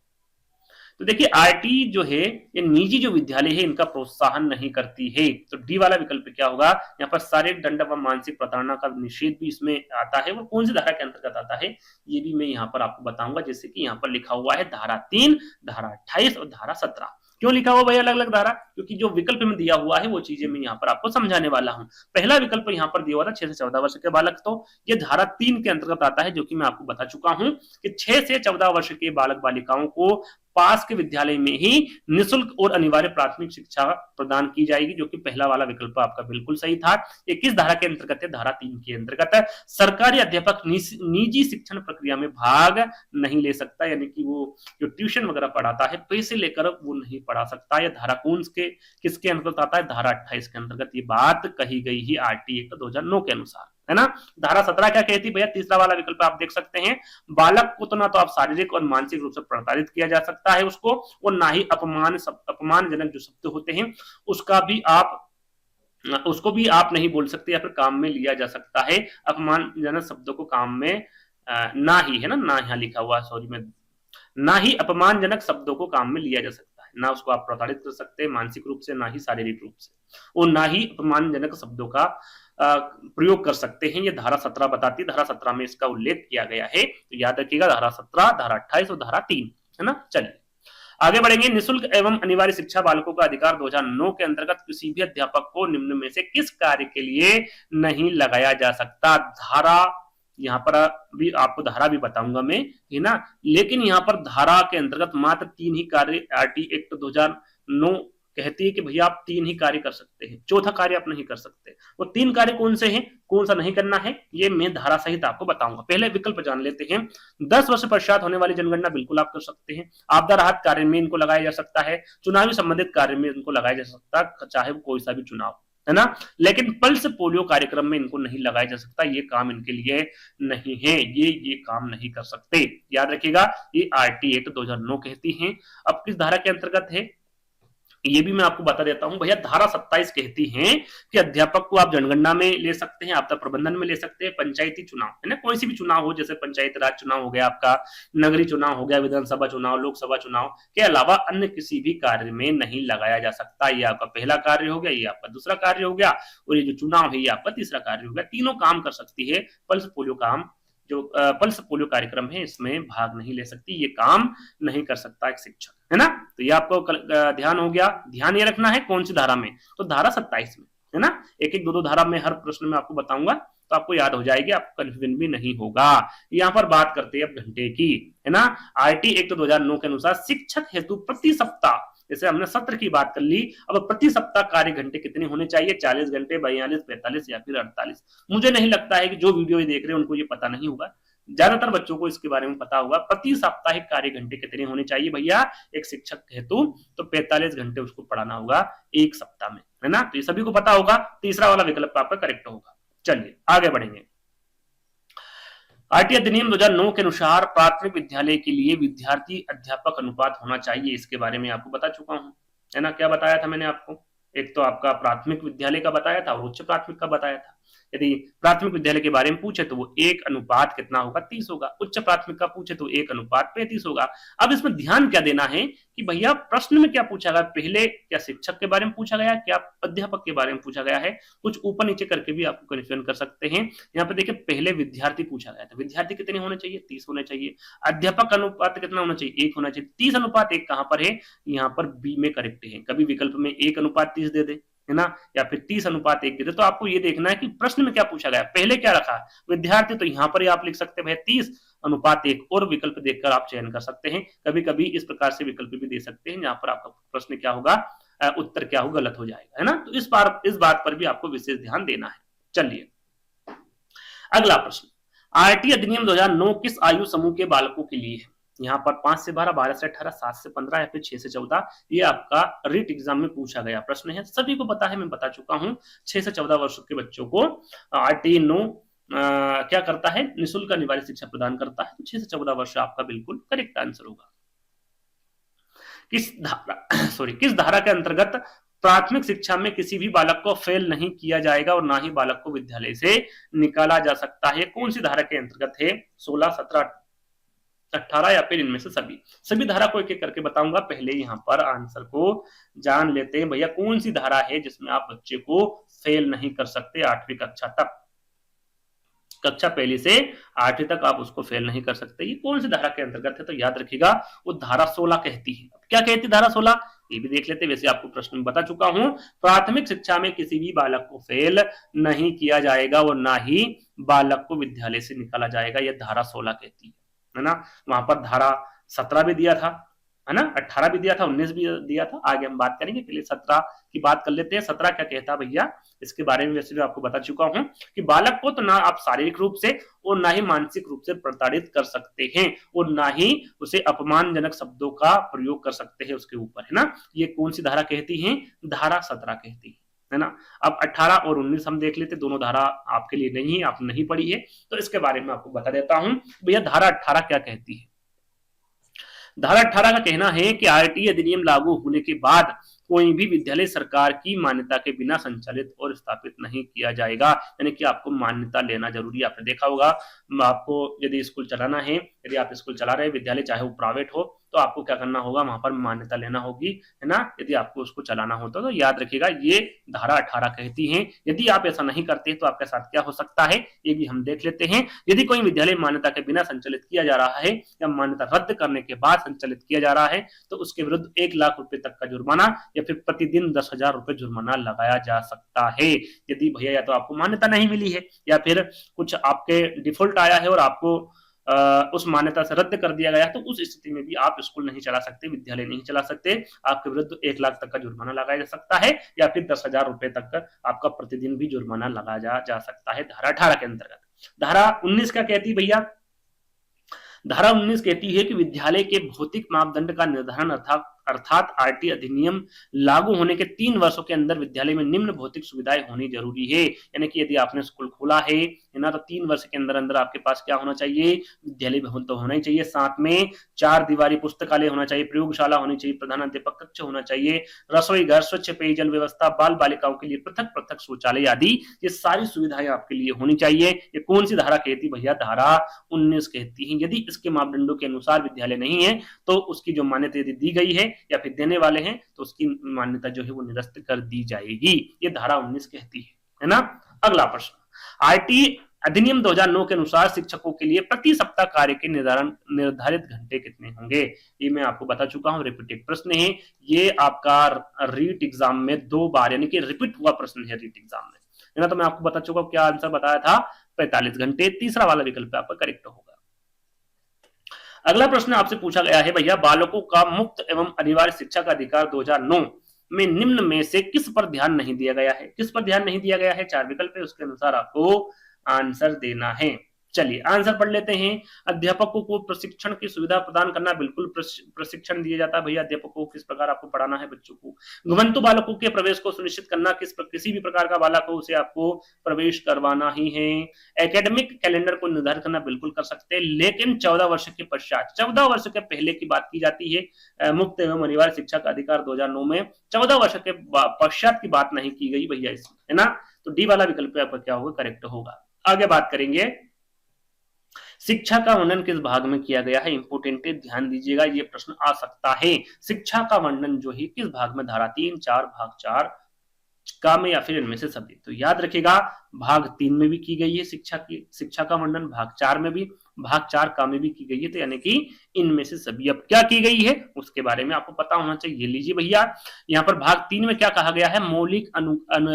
तो देखिए आरटी जो है ये निजी जो विद्यालय है इनका प्रोत्साहन नहीं करती है। तो डी वाला विकल्प क्या होगा, यहाँ पर शारीरिक दंड व मानसिक प्रताड़ना का निषेध भी इसमें आता है। वो कौन सी धारा के अंतर्गत आता है ये भी मैं यहाँ पर आपको बताऊंगा, जैसे कि यहाँ पर लिखा हुआ है धारा 3, धारा 28 और धारा 17। क्यों लिखा हुआ भाई अलग अलग धारा, क्योंकि जो विकल्प में दिया हुआ है वो चीजें मैं यहाँ पर आपको समझाने वाला हूँ। पहला विकल्प यहाँ पर दिया हुआ था 6 से 14 वर्ष के बालक, तो ये धारा 3 के अंतर्गत आता है, जो कि मैं आपको बता चुका हूँ कि 6 से 14 वर्ष के बालक बालिकाओं को पास के विद्यालय में ही निःशुल्क और अनिवार्य प्राथमिक शिक्षा प्रदान की जाएगी, जो कि पहला वाला विकल्प आपका बिल्कुल सही था। ये किस धारा के अंतर्गत है, धारा 3 के अंतर्गत। सरकारी अध्यापक निजी शिक्षण प्रक्रिया में भाग नहीं ले सकता, यानी कि वो जो ट्यूशन वगैरह पढ़ाता है पैसे लेकर वो नहीं पढ़ा सकता। यह धारा कौन के किसके अंतर्गत आता है, धारा 28 के अंतर्गत ये बात कही गई है आरटीए एक्ट 2009 के अनुसार, है ना। धारा 17 क्या कहती है भैया, तीसरा वाला विकल्प आप देख सकते हैं, बालक को तो ना तो आप शारीरिक और मानसिक रूप से प्रताड़ित किया जा सकता है उसको, और ना ही अपमानजनक जो शब्द होते हैं उसको भी आप नहीं बोल सकते या फिर काम में लिया जा सकता है। अपमानजनक शब्दों को काम में ना ही, है ना यहाँ लिखा हुआ, सॉरी मैं, ना ही अपमानजनक शब्दों को काम में लिया जा सकता है, ना उसको आप प्रताड़ित कर सकते हैं मानसिक रूप से, ना ही शारीरिक रूप से, और ना ही अपमानजनक शब्दों का प्रयोग कर सकते हैं। ये धारा 17 बताती है, धारा 17 में इसका उल्लेख किया गया है, तो याद रखिएगा धारा 17, धारा 28 और धारा 3, है ना। चलिए आगे बढ़ेंगे। निःशुल्क एवं अनिवार्य शिक्षा बालकों का अधिकार 2009 के अंतर्गत किसी भी अध्यापक को निम्न में से किस कार्य के लिए नहीं लगाया जा सकता। धारा यहाँ पर भी आपको धारा भी बताऊंगा मैं, है ना, लेकिन यहाँ पर धारा के अंतर्गत मात्र 3 ही कार्य आरटी एक्ट 2009 कहती है कि भैया आप 3 ही कार्य कर सकते हैं, चौथा कार्य आप नहीं कर सकते। वो 3 कार्य कौन से हैं, कौन सा नहीं करना है, ये मैं धारा सहित आपको बताऊंगा। पहले विकल्प जान लेते हैं। 10 वर्ष पश्चात होने वाली जनगणना बिल्कुल आप कर सकते हैं। आपदा राहत कार्य में इनको लगाया जा सकता है। चुनावी संबंधित कार्य में इनको लगाया जा सकता है, चाहे वो कोई सा भी चुनाव, है ना। लेकिन पल्स पोलियो कार्यक्रम में इनको नहीं लगाया जा सकता, ये काम इनके लिए नहीं है, ये काम नहीं कर सकते। याद रखिएगा ये आरटी एक्ट 2009 कहती है। अब किस धारा के अंतर्गत है ये भी मैं आपको बता देता हूं भैया। धारा 27 कहती है कि अध्यापक को आप जनगणना में ले सकते हैं, आपदा प्रबंधन में ले सकते हैं, पंचायती चुनाव, है ना, कोई सी भी चुनाव हो, जैसे पंचायत राज चुनाव हो गया आपका, नगरीय चुनाव हो गया, विधानसभा चुनाव, लोकसभा चुनाव के अलावा अन्य किसी भी कार्य में नहीं लगाया जा सकता। ये आपका पहला कार्य हो गया, ये आपका दूसरा कार्य हो गया, और ये जो चुनाव है ये आपका तीसरा कार्य हो गया। तीनों काम कर सकती है। पल्स पोलियो काम जो पल्स पोलियो कार्यक्रम है इसमें भाग नहीं ले सकती, ये काम नहीं कर सकता एक शिक्षक, है ना। तो ये आपको ध्यान हो गया। ध्यान ये रखना है कौन सी धारा में, तो धारा 27 में, है ना। एक एक दो धारा में हर प्रश्न में आपको बताऊंगा, तो आपको याद हो जाएगी, आपको कंफ्यूजन भी नहीं होगा। यहाँ पर बात करते हैं अब घंटे की, है ना। आरटी एक्ट 2009 के अनुसार शिक्षक हेतु प्रति सप्ताह, जैसे हमने सत्र की बात कर ली, अब प्रति सप्ताह कार्य घंटे कितने होने चाहिए, 40 घंटे, 42, 45 या फिर 48। मुझे नहीं लगता है कि जो वीडियो देख रहे हैं उनको ये पता नहीं होगा, ज्यादातर बच्चों को इसके बारे में पता होगा। प्रति साप्ताहिक कार्य घंटे कितने होने चाहिए भैया एक शिक्षक हेतु, तो 45 घंटे उसको पढ़ाना होगा एक सप्ताह में, है ना। तो ये सभी को पता होगा, तीसरा वाला विकल्प आपका करेक्ट होगा। चलिए आगे बढ़ेंगे। आरटी अधिनियम 2009 के अनुसार प्राथमिक विद्यालय के लिए विद्यार्थी अध्यापक अनुपात होना चाहिए, इसके बारे में आपको बता चुका हूं, है ना। क्या बताया था मैंने आपको, एक तो आपका प्राथमिक विद्यालय का बताया था और उच्च प्राथमिक का बताया था। यदि प्राथमिक विद्यालय के बारे में पूछे तो वो 1 अनुपात कितना होगा, 30 होगा। उच्च प्राथमिक का पूछे तो 1 अनुपात 35 होगा। अब इसमें ध्यान क्या देना है कि भैया प्रश्न में क्या पूछा गया, पहले क्या शिक्षक के बारे में पूछा गया, क्या अध्यापक के बारे में पूछा गया है, कुछ ऊपर नीचे करके भी आपको कन्फ्यूजन कर सकते हैं। यहाँ पे देखिए पहले विद्यार्थी पूछा गया था, विद्यार्थी कितने होने चाहिए, 30 होने चाहिए। अध्यापक अनुपात कितना होना चाहिए, 1 होना चाहिए। 30 अनुपात 1 कहां पर है, यहाँ पर बी में करेक्ट है। कभी विकल्प में 1 अनुपात 30 दे दे, है ना, या फिर 30 अनुपात 1 दे दे। तो आपको ये देखना है कि प्रश्न में क्या पूछा गया, पहले क्या रखा विद्यार्थी, तो यहाँ पर आप लिख सकते हैं 30 अनुपात 1 और विकल्प देखकर आप चयन कर सकते हैं। कभी कभी इस प्रकार से विकल्प भी दे सकते हैं, जहां पर आपका प्रश्न क्या होगा, उत्तर क्या होगा, गलत हो जाएगा, है ना। तो इस बात पर भी आपको विशेष ध्यान देना है। चलिए अगला प्रश्न, आरटी अधिनियम 2009 किस आयु समूह के बालकों के लिए है। यहाँ पर 5 से 12, 12 से 18, 7 से 15 या फिर 6 से 14। ये आपका रीट एग्जाम में पूछा गया प्रश्न है, सभी को पता है, मैं बता चुका हूं। 6 से 14 वर्ष के बच्चों को आरटी 9 क्या करता है, निःशुल्क अनिवार्य शिक्षा प्रदान करता है। तो 6 से 14 वर्ष आपका बिल्कुल करेक्ट आंसर होगा। किस धारा के अंतर्गत प्राथमिक शिक्षा में किसी भी बालक को फेल नहीं किया जाएगा और ना ही बालक को विद्यालय से निकाला जा सकता है। कौन सी धारा के अंतर्गत है, 16, 17, 18 या फिर इनमें से सभी धारा को एक एक करके बताऊंगा। पहले यहाँ पर आंसर को जान लेते हैं भैया, कौन सी धारा है जिसमें आप बच्चे को फेल नहीं कर सकते 8वीं कक्षा तक, कक्षा 1 से 8वीं तक आप उसको फेल नहीं कर सकते। ये कौन सी धारा के अंतर्गत है, तो याद रखिएगा वो धारा 16 कहती है। क्या कहती है धारा 16, ये भी देख लेते हैं। वैसे आपको प्रश्न में बता चुका हूं, प्राथमिक शिक्षा में किसी भी बालक को फेल नहीं किया जाएगा और ना ही बालक को विद्यालय से निकाला जाएगा, यह धारा 16 कहती है ना। वहां पर धारा 17 भी दिया था, है ना, 18 भी दिया था, 19 भी दिया था। आगे हम बात करेंगे, पहले 17 की बात कर लेते हैं। 17 क्या कहता है भैया, इसके बारे में वैसे भी आपको बता चुका हूं कि बालक को तो ना आप शारीरिक रूप से और ना ही मानसिक रूप से प्रताड़ित कर सकते हैं और ना ही उसे अपमानजनक शब्दों का प्रयोग कर सकते हैं उसके ऊपर, है ना। ये कौन सी धारा कहती है, धारा 17 कहती है ना। अब 18 और 19 हम देख लेते, दोनों धारा आपके लिए नहीं है, आप नहीं पढ़ी है, तो इसके बारे में आपको बता देता हूं भैया धारा 18 क्या कहती है। धारा 18 का कहना है कि आरटी अधिनियम लागू होने के बाद कोई भी विद्यालय सरकार की मान्यता के बिना संचालित और स्थापित नहीं किया जाएगा, यानी कि आपको मान्यता लेना जरूरी है। आपने देखा होगा, आपको यदि स्कूल चलाना है, यदि आप स्कूल चला रहे हैं विद्यालय, चाहे वो प्राइवेट हो, तो आपको क्या करना होगा, वहां पर मान्यता लेना होगी, है ना, यदि आपको उसको चलाना होता तो याद रखिएगा ये धारा 18 कहती है। यदि आप ऐसा नहीं करते तो आपके साथ क्या हो सकता है, ये भी हम देख लेते हैं। यदि कोई विद्यालय मान्यता के बिना संचालित किया जा रहा है या मान्यता रद्द करने के बाद संचालित किया जा रहा है तो उसके विरुद्ध 1 लाख रुपए तक का जुर्माना या फिर प्रतिदिन 10,000 रुपए जुर्माना लगाया जा सकता है। यदि भैया या तो आपको मान्यता नहीं मिली है या फिर कुछ आपके डिफॉल्ट आया है और आपको उस मान्यता से रद्द कर दिया गया, तो उस स्थिति में भी आप स्कूल नहीं चला सकते, विद्यालय नहीं चला सकते। आपके विरुद्ध 1 लाख तक का जुर्माना लगाया जा सकता है या फिर 10,000 रुपए तक का आपका प्रतिदिन भी जुर्माना लगाया जा सकता है धारा 18 के अंतर्गत। धारा 19 क्या कहती है भैया, धारा 19 कहती है कि विद्यालय के भौतिक मापदंड का निर्धारण अर्थात आरटी अधिनियम लागू होने के 3 वर्षों के अंदर विद्यालय में निम्न भौतिक सुविधाएं होनी जरूरी है। यानी कि यदि आपने स्कूल खोला है ना, तो 3 वर्ष के अंदर अंदर आपके पास क्या होना चाहिए, विद्यालय भवन तो होना ही चाहिए, साथ में 4 दीवारी पुस्तकालय होना चाहिए, प्रयोगशाला होनी चाहिए, प्रधानाध्यापक कक्ष होना चाहिए, रसोई घर, स्वच्छ पेयजल व्यवस्था, बाल बालिकाओं के लिए पृथक पृथक शौचालय आदि, ये सारी सुविधाएं आपके लिए होनी चाहिए। ये कौन सी धारा कहती भैया, धारा 19 कहती है। यदि इसके मापदंडों के अनुसार विद्यालय नहीं है तो उसकी जो मान्यता यदि दी गई है या फिर देने वाले हैं तो उसकी मान्यता जो है वो निरस्त कर दी जाएगी, ये धारा 19 कहती है ना। अगला प्रश्न, आरटी अधिनियम 2009 के अनुसार शिक्षकों के लिए प्रति सप्ताह कार्य के निर्धारित घंटे कितने होंगे? ये मैं आपको बता चुका हूं, रिपीटेड प्रश्न है ये, आपका रीट एग्जाम में 2 बार यानी कि रिपीट हुआ प्रश्न है रीट एग्जाम में, है ना। तो मैं आपको बता चुका हूं, क्या आंसर बताया था, 45 घंटे। तीसरा वाला विकल्प आपका करेक्ट होगा। अगला प्रश्न आपसे पूछा गया है, भैया बालकों का मुक्त एवं अनिवार्य शिक्षा का अधिकार 2009 में निम्न में से किस पर ध्यान नहीं दिया गया है? किस पर ध्यान नहीं दिया गया है? 4 विकल्प है, उसके अनुसार आपको आंसर देना है। चलिए आंसर पढ़ लेते हैं। अध्यापकों को प्रशिक्षण की सुविधा प्रदान करना, बिल्कुल प्रशिक्षण दिया जाता है भैया अध्यापकों को, किस प्रकार आपको पढ़ाना है बच्चों को। घुमंतु बालकों के प्रवेश को सुनिश्चित करना, किसी भी प्रकार का बालक हो उसे आपको प्रवेश करवाना ही है। एकेडमिक कैलेंडर को निर्धारित करना, बिल्कुल कर सकते हैं, लेकिन 14 वर्ष के पश्चात, 14 वर्ष के पहले की बात की जाती है। मुक्त एवं अनिवार्य शिक्षा का अधिकार 2009 में 14 वर्ष के पश्चात की बात नहीं की गई भैया इसमें, है ना। तो डी वाला विकल्प आपका क्या होगा, करेक्ट होगा। आगे बात करेंगे, शिक्षा का वर्णन किस भाग में किया गया है? इंपोर्टेंट है, ध्यान दीजिएगा, ये प्रश्न आ सकता है। शिक्षा का वर्णन जो है किस भाग में? धारा 3, 4, भाग 4 का में, या फिर इनमें से सभी। तो याद रखिएगा, भाग 3 में भी की गई है शिक्षा का वर्णन, भाग 4 में भी, भाग 4 का में भी की गई है, तो यानी कि इनमें से सभी। अब क्या की गई है उसके बारे में आपको पता होना चाहिए। लीजिए भैया, यहाँ पर भाग 3 में क्या कहा गया है? मौलिक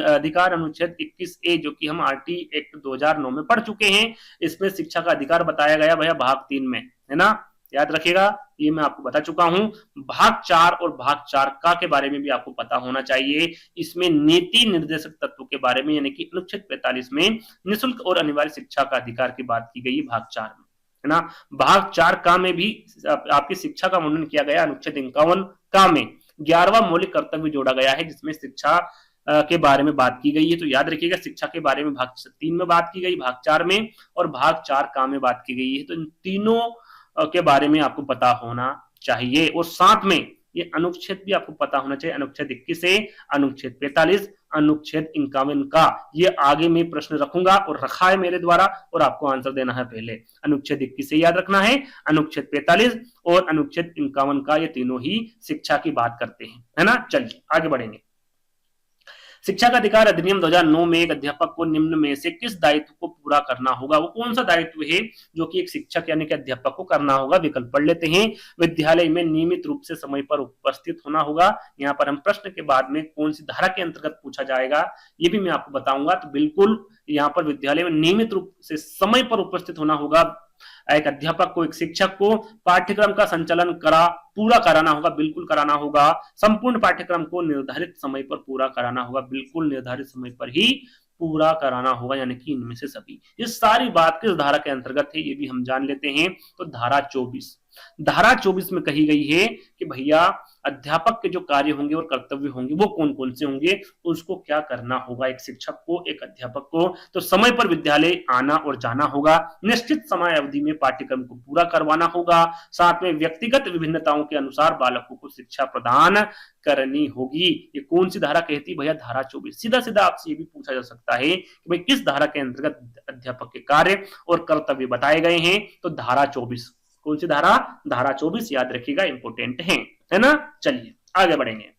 अधिकार अनुच्छेद 21A, जो कि हम आरटी एक्ट 2009 में पढ़ चुके हैं, इसमें शिक्षा का अधिकार बताया गया भैया भाग 3 में, है ना। याद रखिएगा, ये मैं आपको बता चुका हूं। भाग 4 और भाग 4 का के बारे में भी आपको पता होना चाहिए। इसमें नीति निर्देशक तत्वों के बारे में, यानी कि अनुच्छेद 45 में निःशुल्क और अनिवार्य शिक्षा का अधिकार की बात की गई भाग 4 में, है ना। भाग 4 का में भी आपकी शिक्षा का वर्णन किया गया, अनुच्छेद 51 का में 11वां मौलिक कर्तव्य जोड़ा गया है, जिसमें शिक्षा के बारे में बात की गई है। तो याद रखिएगा, शिक्षा के बारे में भाग 3 में बात की गई, भाग 4 में, और भाग 4 का में बात की गई है। तो इन तीनों के बारे में आपको पता होना चाहिए, और साथ में ये अनुच्छेद भी आपको पता होना चाहिए। अनुच्छेद 21 से अनुच्छेद 45, अनुच्छेद 51 का, ये आगे में प्रश्न रखूंगा और रखा है मेरे द्वारा, और आपको आंसर देना है पहले। अनुच्छेद 21 से याद रखना है, अनुच्छेद 45 और अनुच्छेद 51 का, ये तीनों ही शिक्षा की बात करते हैं, है ना। चलिए आगे बढ़ेंगे। शिक्षा का अधिकार अधिनियम 2009 में एक अध्यापक को निम्न में से किस दायित्व को पूरा करना होगा? वो कौन सा दायित्व है जो कि एक शिक्षक यानी कि अध्यापक को करना होगा? विकल्प पढ़ लेते हैं। विद्यालय में नियमित रूप से समय पर उपस्थित होना होगा। यहाँ पर हम प्रश्न के बाद में कौन सी धारा के अंतर्गत पूछा जाएगा ये भी मैं आपको बताऊंगा। तो बिल्कुल यहाँ पर विद्यालय में नियमित रूप से समय पर उपस्थित होना होगा। एक अध्यापक को, एक शिक्षक को पाठ्यक्रम का संचालन पूरा कराना होगा, बिल्कुल कराना होगा। संपूर्ण पाठ्यक्रम को निर्धारित समय पर पूरा कराना होगा, बिल्कुल निर्धारित समय पर ही पूरा कराना होगा, यानी कि इनमें से सभी। ये सारी बात किस धारा के अंतर्गत है ये भी हम जान लेते हैं। तो धारा 24, धारा 24 में कही गई है कि भैया अध्यापक के जो कार्य होंगे और कर्तव्य होंगे वो कौन कौन से होंगे, उसको क्या करना होगा एक शिक्षक को, एक अध्यापक को। तो समय पर विद्यालय आना और जाना होगा, निश्चित समय अवधि में पाठ्यक्रम को पूरा करवाना होगा, साथ में व्यक्तिगत विभिन्नताओं के अनुसार बालकों को शिक्षा प्रदान करनी होगी। ये कौन सी धारा कहती है भैया? धारा 24। सीधा सीधा आपसे ये भी पूछा जा सकता है कि भाई किस धारा के अंतर्गत अध्यापक के कार्य और कर्तव्य बताए गए हैं? तो धारा 24। कौन सी धारा? धारा 24, याद रखिएगा, इंपोर्टेंट है ना। चलिए आगे बढ़ेंगे।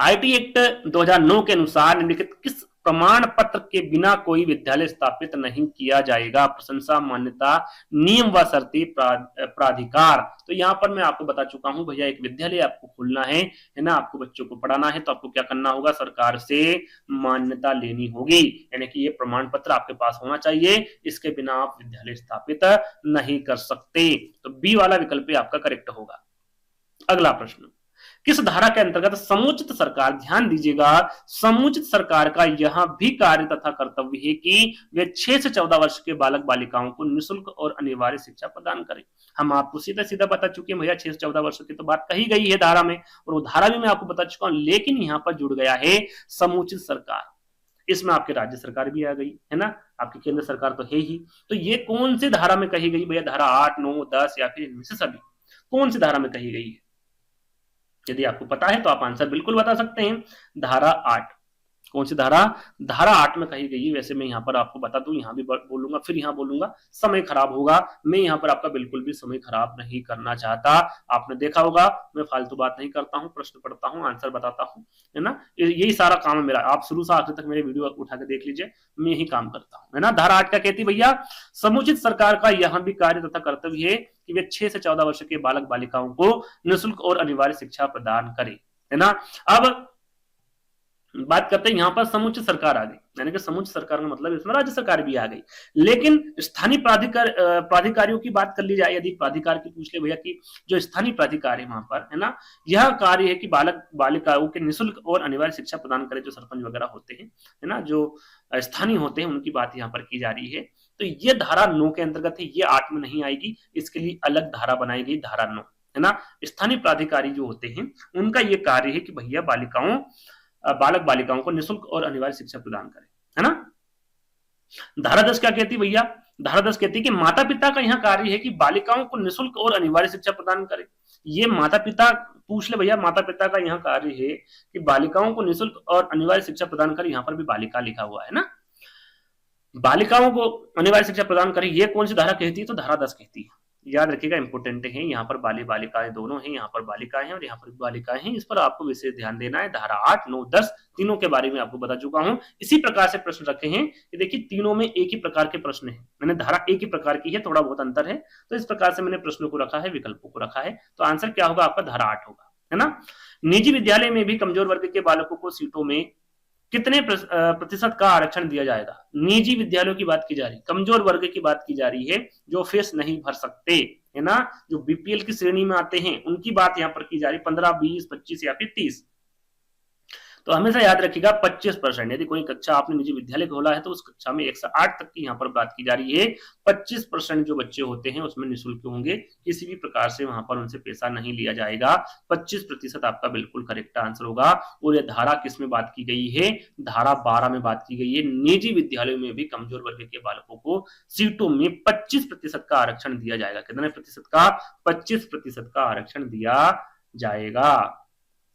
आईटी एक्ट 2009 के अनुसार निम्नलिखित किस प्रमाण पत्र के बिना कोई विद्यालय स्थापित नहीं किया जाएगा? प्रशंसा, मान्यता, नियम व शर्तें, प्राधिकार। तो यहाँ पर मैं आपको बता चुका हूं भैया, एक विद्यालय आपको खोलना है ना, आपको बच्चों को पढ़ाना है, तो आपको क्या करना होगा? सरकार से मान्यता लेनी होगी, यानी कि ये प्रमाण पत्र आपके पास होना चाहिए, इसके बिना आप विद्यालय स्थापित नहीं कर सकते। तो बी वाला विकल्प आपका करेक्ट होगा। अगला प्रश्न, किस धारा के अंतर्गत समुचित सरकार, ध्यान दीजिएगा, समुचित सरकार का यह भी कार्य तथा कर्तव्य है कि वे 6 से 14 वर्ष के बालक बालिकाओं को निःशुल्क और अनिवार्य शिक्षा प्रदान करें। हम आपको सीधा सीधा बता चुके हैं भैया, 6 से 14 वर्ष की तो बात कही गई है धारा में, और वो धारा भी मैं आपको बता चुका हूं, लेकिन यहाँ पर जुड़ गया है समुचित सरकार। इसमें आपकी राज्य सरकार भी आ गई, है ना, आपकी केंद्र सरकार तो है ही। तो ये कौन सी धारा में कही गई भैया? धारा 8, 9, 10 या फिर इनमें से सभी? कौन सी धारा में कही गई है? यदि आपको पता है तो आप आंसर बिल्कुल बता सकते हैं। धारा 8, कौन सी धारा? धारा 8 में कही गई है। वैसे मैं यहाँ पर आपको बता दूं, यहाँ भी बोलूंगा फिर यहाँ बोलूंगा, समय खराब होगा। मैं यहाँ पर आपका बिल्कुल भी समय खराब नहीं करना चाहता। आपने देखा होगा मैं फालतू बात नहीं करता हूँ, प्रश्न पढ़ता हूँ, आंसर बताता हूँ, है ना। यही सारा काम है मेरा। आप शुरू से आखिर तक मेरे वीडियो उठा के देख लीजिए, मैं यही काम करता हूँ, है ना। धारा 8 क्या कहती है भैया? समुचित सरकार का यह भी कार्य तथा कर्तव्य है कि वे 6 से 14 वर्ष के बालक बालिकाओं को निःशुल्क और अनिवार्य शिक्षा प्रदान करे, है ना। अब बात करते हैं यहाँ पर समुचित सरकार आ गई, यानी कि समुचित सरकार का मतलब इसमें राज्य सरकार भी आ गई। लेकिन स्थानीय प्राधिकारियों की बात कर ली जाए, यदि प्राधिकार की पूछ ले भैया कि जो स्थानीय प्राधिकार है वहां पर, है ना, यह कार्य है कि बालक बालिकाओं के निःशुल्क और अनिवार्य शिक्षा प्रदान करे। जो सरपंच वगैरह होते हैं, है ना, जो स्थानीय होते हैं, उनकी बात यहाँ पर की जा रही है। तो ये धारा 9 के अंतर्गत है, ये 8 में नहीं आएगी। इसके लिए अलग धारा बनाई गई, धारा 9, है ना। स्थानीय प्राधिकारी जो होते हैं उनका ये कार्य है कि भैया बालक बालिकाओं को निःशुल्क और अनिवार्य शिक्षा प्रदान करें, है ना। धारा 10 क्या कहती है भैया? धारा 10 कहती है कि माता पिता का यहाँ कार्य है कि बालिकाओं को निःशुल्क और अनिवार्य शिक्षा प्रदान करें। ये माता पिता पूछ ले भैया, माता पिता का यहाँ कार्य है कि बालिकाओं को निःशुल्क और अनिवार्य शिक्षा प्रदान करें। यहाँ पर भी बालिका लिखा हुआ है ना, बालिकाओं को अनिवार्य शिक्षा प्रदान करें। ये कौन सी धारा कहती है? तो धारा 10 कहती है। याद रखिएगा, इंपोर्टेंट है। यहाँ पर बालिकाएं दोनों हैं, यहाँ पर बालिकाएं हैं और यहाँ पर भी बालिकाएं हैं। इस पर आपको विशेष ध्यान देना है। धारा 8, 9, 10 तीनों के बारे में आपको बता चुका हूं। इसी प्रकार से प्रश्न रखे हैं कि देखिए तीनों में एक ही प्रकार के प्रश्न है। मैंने धारा एक ही प्रकार की है, थोड़ा बहुत अंतर है, तो इस प्रकार से मैंने प्रश्नों को रखा है, विकल्पों को रखा है। तो आंसर क्या होगा आपका? धारा 8 होगा, है ना। निजी विद्यालय में भी कमजोर वर्ग के बालकों को सीटों में कितने प्रतिशत का आरक्षण दिया जाएगा? निजी विद्यालयों की बात की जा रही, कमजोर वर्ग की बात की जा रही है, जो फीस नहीं भर सकते, है ना, जो बीपीएल की श्रेणी में आते हैं, उनकी बात यहां पर की जा रही। 15, 20, 25 या फिर 30। तो हमेशा याद रखिएगा 25%। यदि कोई कक्षा आपने निजी विद्यालय खोला है तो उस कक्षा में 1 से 8 तक की यहाँ पर बात की जा रही है। 25% जो बच्चे होते हैं उसमें निःशुल्क होंगे, किसी भी प्रकार से वहां पर उनसे पैसा नहीं लिया जाएगा। 25% आपका बिल्कुल करेक्ट आंसर होगा। और ये धारा किस में बात की गई है? धारा 12 में बात की गई है। निजी विद्यालयों में भी कमजोर वर्ग के बालकों को सीटों में 25% का आरक्षण दिया जाएगा। कितने प्रतिशत का? 25% का आरक्षण दिया जाएगा।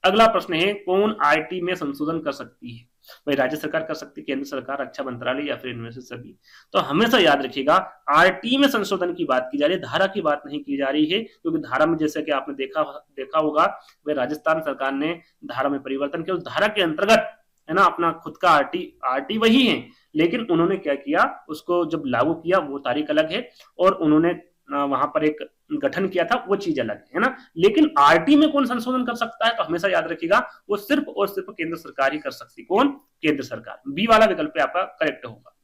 अगला प्रश्न है, कौन आईटी में संशोधन कर सकती है? भाई राज्य सरकार कर सकती है, केंद्र सरकार, रक्षा मंत्रालय या फिर इनमें से सभी। तो हमेशा याद रखिएगा आरटी में संशोधन की बात की जा रही है, धारा की बात नहीं की जा रही है। क्योंकि धारा में जैसे कि आपने देखा होगा, वह राजस्थान सरकार ने धारा में परिवर्तन किया। उस धारा के अंतर्गत, है ना, अपना खुद का आरटी वही है, लेकिन उन्होंने क्या किया, उसको जब लागू किया वो तारीख अलग है, और उन्होंने वहां पर एक गठन किया था, वो चीज अलग है ना। लेकिन आरटी में कौन संशोधन कर सकता है? तो हमेशा याद रखिएगा वो सिर्फ और सिर्फ केंद्र सरकार ही कर सकती। कौन? केंद्र सरकार। बी वाला विकल्प आपका करेक्ट होगा।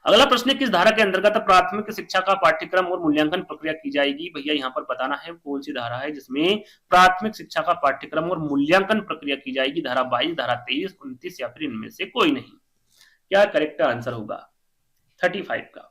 अगला प्रश्न है, किस धारा के अंतर्गत प्राथमिक शिक्षा का पाठ्यक्रम और मूल्यांकन प्रक्रिया की जाएगी? भैया यहाँ पर बताना है कौन सी धारा है जिसमें प्राथमिक शिक्षा का पाठ्यक्रम और मूल्यांकन प्रक्रिया की जाएगी। धारा 22, धारा 23, 29 या फिर इनमें से कोई नहीं। क्या करेक्ट आंसर होगा? 35 का।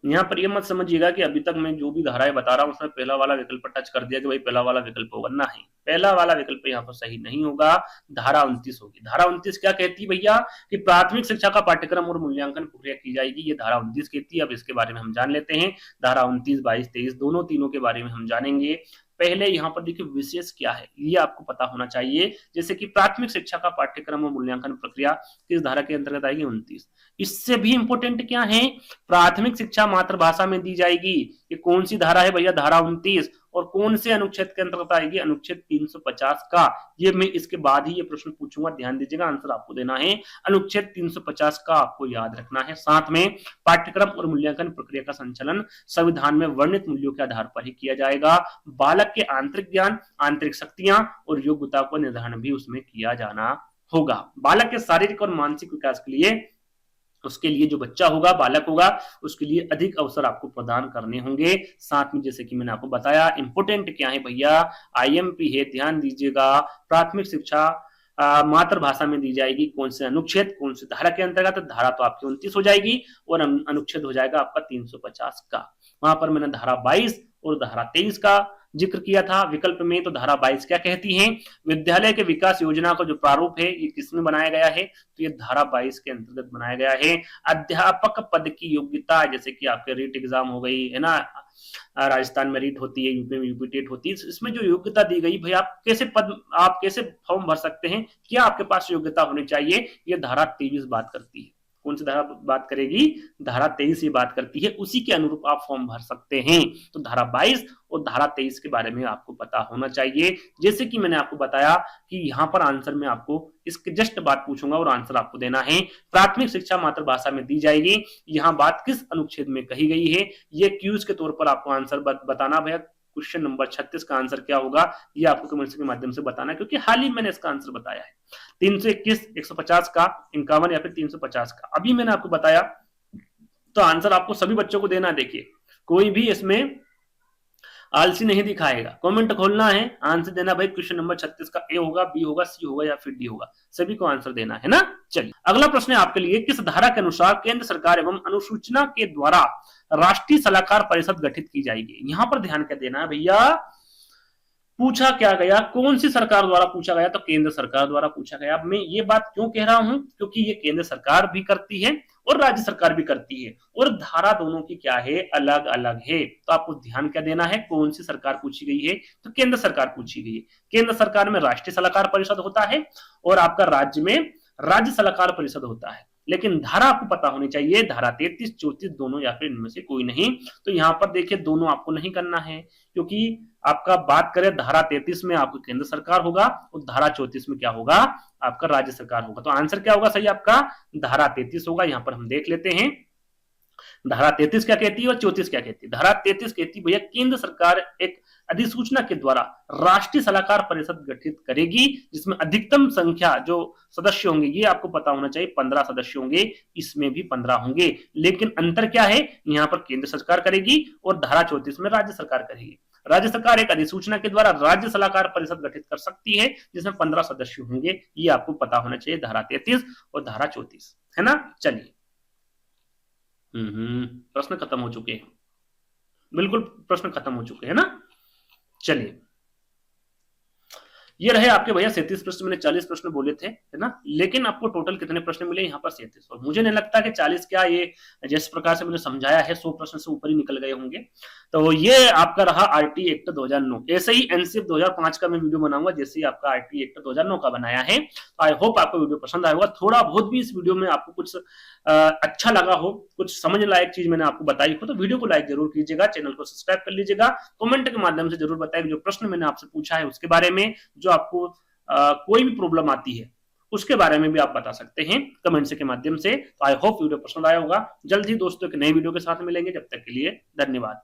यहाँ पर ये मत समझिएगा कि अभी तक मैं जो भी धाराएं बता रहा हूं उसमें पहला वाला विकल्प टच कर दिया कि भाई पहला वाला विकल्प होगा, नहीं, पहला वाला विकल्प यहाँ पर सही नहीं होगा। धारा 29 होगी। धारा 29 क्या कहती है भैया? कि प्राथमिक शिक्षा का पाठ्यक्रम और मूल्यांकन प्रक्रिया की जाएगी, ये धारा 29 कहती है। अब इसके बारे में हम जान लेते हैं। धारा 29, 22, 23 दोनों तीनों के बारे में हम जानेंगे। पहले यहाँ पर देखिए विशेष क्या है, ये आपको पता होना चाहिए। जैसे कि प्राथमिक शिक्षा का पाठ्यक्रम और मूल्यांकन प्रक्रिया किस धारा के अंतर्गत आएगी? 29। इससे भी इंपोर्टेंट क्या है? प्राथमिक शिक्षा मातृभाषा में दी जाएगी। ये कौन सी धारा है भैया? धारा 29। और कौन से अनुच्छेद के अंतर्गत आएगी? अनुच्छेद 350 का। ये मैं इसके बाद ही ये प्रश्न पूछूंगा, ध्यान दीजिएगा, आंसर आपको देना है। अनुच्छेद 350 का आपको याद रखना है। साथ में पाठ्यक्रम और मूल्यांकन प्रक्रिया का संचालन संविधान में वर्णित मूल्यों के आधार पर ही किया जाएगा। बालक के आंतरिक ज्ञान, आंतरिक शक्तियां और योग्यता को निर्धारण भी उसमें किया जाना होगा। बालक के शारीरिक और मानसिक विकास के लिए, उसके लिए जो बच्चा होगा, बालक होगा, उसके लिए अधिक अवसर आपको प्रदान करने होंगे। साथ में जैसे कि मैंने आपको बताया, इंपोर्टेंट क्या है भैया? आईएमपी है, ध्यान दीजिएगा। प्राथमिक शिक्षा मातृभाषा में दी जाएगी। कौन से अनुच्छेद, कौन सी धारा के अंतर्गत? धारा तो आपकी 29 हो जाएगी और अनुच्छेद हो जाएगा आपका 350 का। वहां पर मैंने धारा 22 और धारा 23 का जिक्र किया था विकल्प में, तो धारा 22 क्या कहती है? विद्यालय के विकास योजना का जो प्रारूप है ये किसमें बनाया गया है? तो ये धारा 22 के अंतर्गत बनाया गया है। अध्यापक पद की योग्यता, जैसे कि आपके रीट एग्जाम हो गई है ना, राजस्थान में रीट होती है, यूपी में यूपी टेट होती है, इसमें जो योग्यता दी गई भाई आप कैसे फॉर्म भर सकते हैं, क्या आपके पास योग्यता होनी चाहिए, ये धारा 23 बात करती है। कौन सी धारा बात करेगी? धारा 23 ये बात करती है, उसी के अनुरूप आप फॉर्म भर सकते हैं। तो धारा 22 और धारा 23 के बारे में आपको पता होना चाहिए। जैसे कि मैंने आपको बताया कि यहाँ पर आंसर में आपको इसके जस्ट बात पूछूंगा और आंसर आपको देना है। प्राथमिक शिक्षा मातृभाषा में दी जाएगी, यहाँ बात किस अनुच्छेद में कही गई है, ये क्यूज के तौर पर आपको आंसर बताना। भैया क्वेश्चन नंबर 36 का आंसर क्या होगा, ये आपको कमेंट्स के माध्यम से बताना है, क्योंकि हाल ही मैंने इसका आंसर बताया है। 321, 150 का, 51 या फिर 350 का अभी मैंने आपको बताया। तो आंसर आपको सभी बच्चों को देना। देखिए कोई भी इसमें आलसी नहीं दिखाएगा, कमेंट खोलना है, आंसर देना। भाई क्वेश्चन नंबर 36 का ए होगा, बी होगा, सी होगा या फिर डी होगा, सभी को आंसर देना है ना। चलिए अगला प्रश्न है आपके लिए, किस धारा के अनुसार केंद्र सरकार एवं अनुसूचना के द्वारा राष्ट्रीय सलाहकार परिषद गठित की जाएगी? यहां पर ध्यान क्या देना है भैया, पूछा क्या गया, कौन सी सरकार द्वारा पूछा गया, तो केंद्र सरकार द्वारा पूछा गया। अब मैं ये बात क्यों कह रहा हूं, क्योंकि ये केंद्र सरकार भी करती है और राज्य सरकार भी करती है, और धारा दोनों की क्या है, अलग अलग है। तो आपको ध्यान क्या देना है, कौन सी सरकार पूछी गई है, तो केंद्र सरकार पूछी गई है। केंद्र सरकार में राष्ट्रीय सलाहकार परिषद होता है और आपका राज्य में राज्य सलाहकार परिषद होता है। लेकिन धारा आपको पता होनी चाहिए, धारा 33, 34 दोनों या फिर इनमें से कोई नहीं। तो यहां पर देखिए दोनों आपको नहीं करना है, क्योंकि आपका बात करें धारा 33 में आपको केंद्र सरकार होगा और धारा 34 में क्या होगा, आपका राज्य सरकार होगा। तो आंसर क्या होगा सही आपका, धारा 33 होगा। यहां पर हम देख लेते हैं धारा 33 क्या कहती है और 34 क्या कहती है। धारा 33 कहती है भैया केंद्र सरकार एक अधिसूचना के द्वारा राष्ट्रीय सलाहकार परिषद गठित करेगी, जिसमें अधिकतम संख्या जो सदस्य होंगे, ये आपको पता होना चाहिए, 15 सदस्य होंगे, इसमें भी 15 होंगे। लेकिन अंतर क्या है, यहाँ पर केंद्र सरकार करेगी और धारा 34 में राज्य सरकार करेगी। राज्य सरकार एक अधिसूचना के द्वारा राज्य सलाहकार परिषद गठित कर सकती है, जिसमें 15 सदस्य होंगे, ये आपको पता होना चाहिए, धारा 33 और धारा 34, है ना। चलिए प्रश्न खत्म हो चुके हैं, बिल्कुल प्रश्न खत्म हो चुके हैं ना। चलिए ये रहे आपके भैया 37 प्रश्न, मैंने 40 प्रश्न बोले थे, है ना। लेकिन आपको टोटल कितने प्रश्न मिले, यहाँ पर 37। और मुझे नहीं लगता कि 40 क्या, ये जिस प्रकार से मैंने समझाया है 100 प्रश्न से ऊपर ही निकल गए होंगे। तो ये आपका रहा आरटी एक्ट 2009। ऐसे ही एनसीएफ 2005 का मैं वीडियो बनाऊंगा, जैसे ही आपका आरटी एक्ट 2009 का बनाया है। आई होप आपको वीडियो पसंद आएगा। थोड़ा बहुत भी इस वीडियो में आपको कुछ अच्छा लगा हो, कुछ समझ लायक चीज मैंने आपको बताई हो, तो वीडियो को लाइक जरूर कीजिएगा, चैनल को सब्सक्राइब कर लीजिएगा, कमेंट के माध्यम से जरूर बताएं जो प्रश्न मैंने आपसे पूछा है उसके बारे में, जो आपको कोई भी प्रॉब्लम आती है उसके बारे में भी आप बता सकते हैं कमेंट्स के माध्यम से। तो आई होप वीडियो पसंद आया होगा। जल्द ही दोस्तों एक नई वीडियो के साथ मिलेंगे, जब तक के लिए धन्यवाद।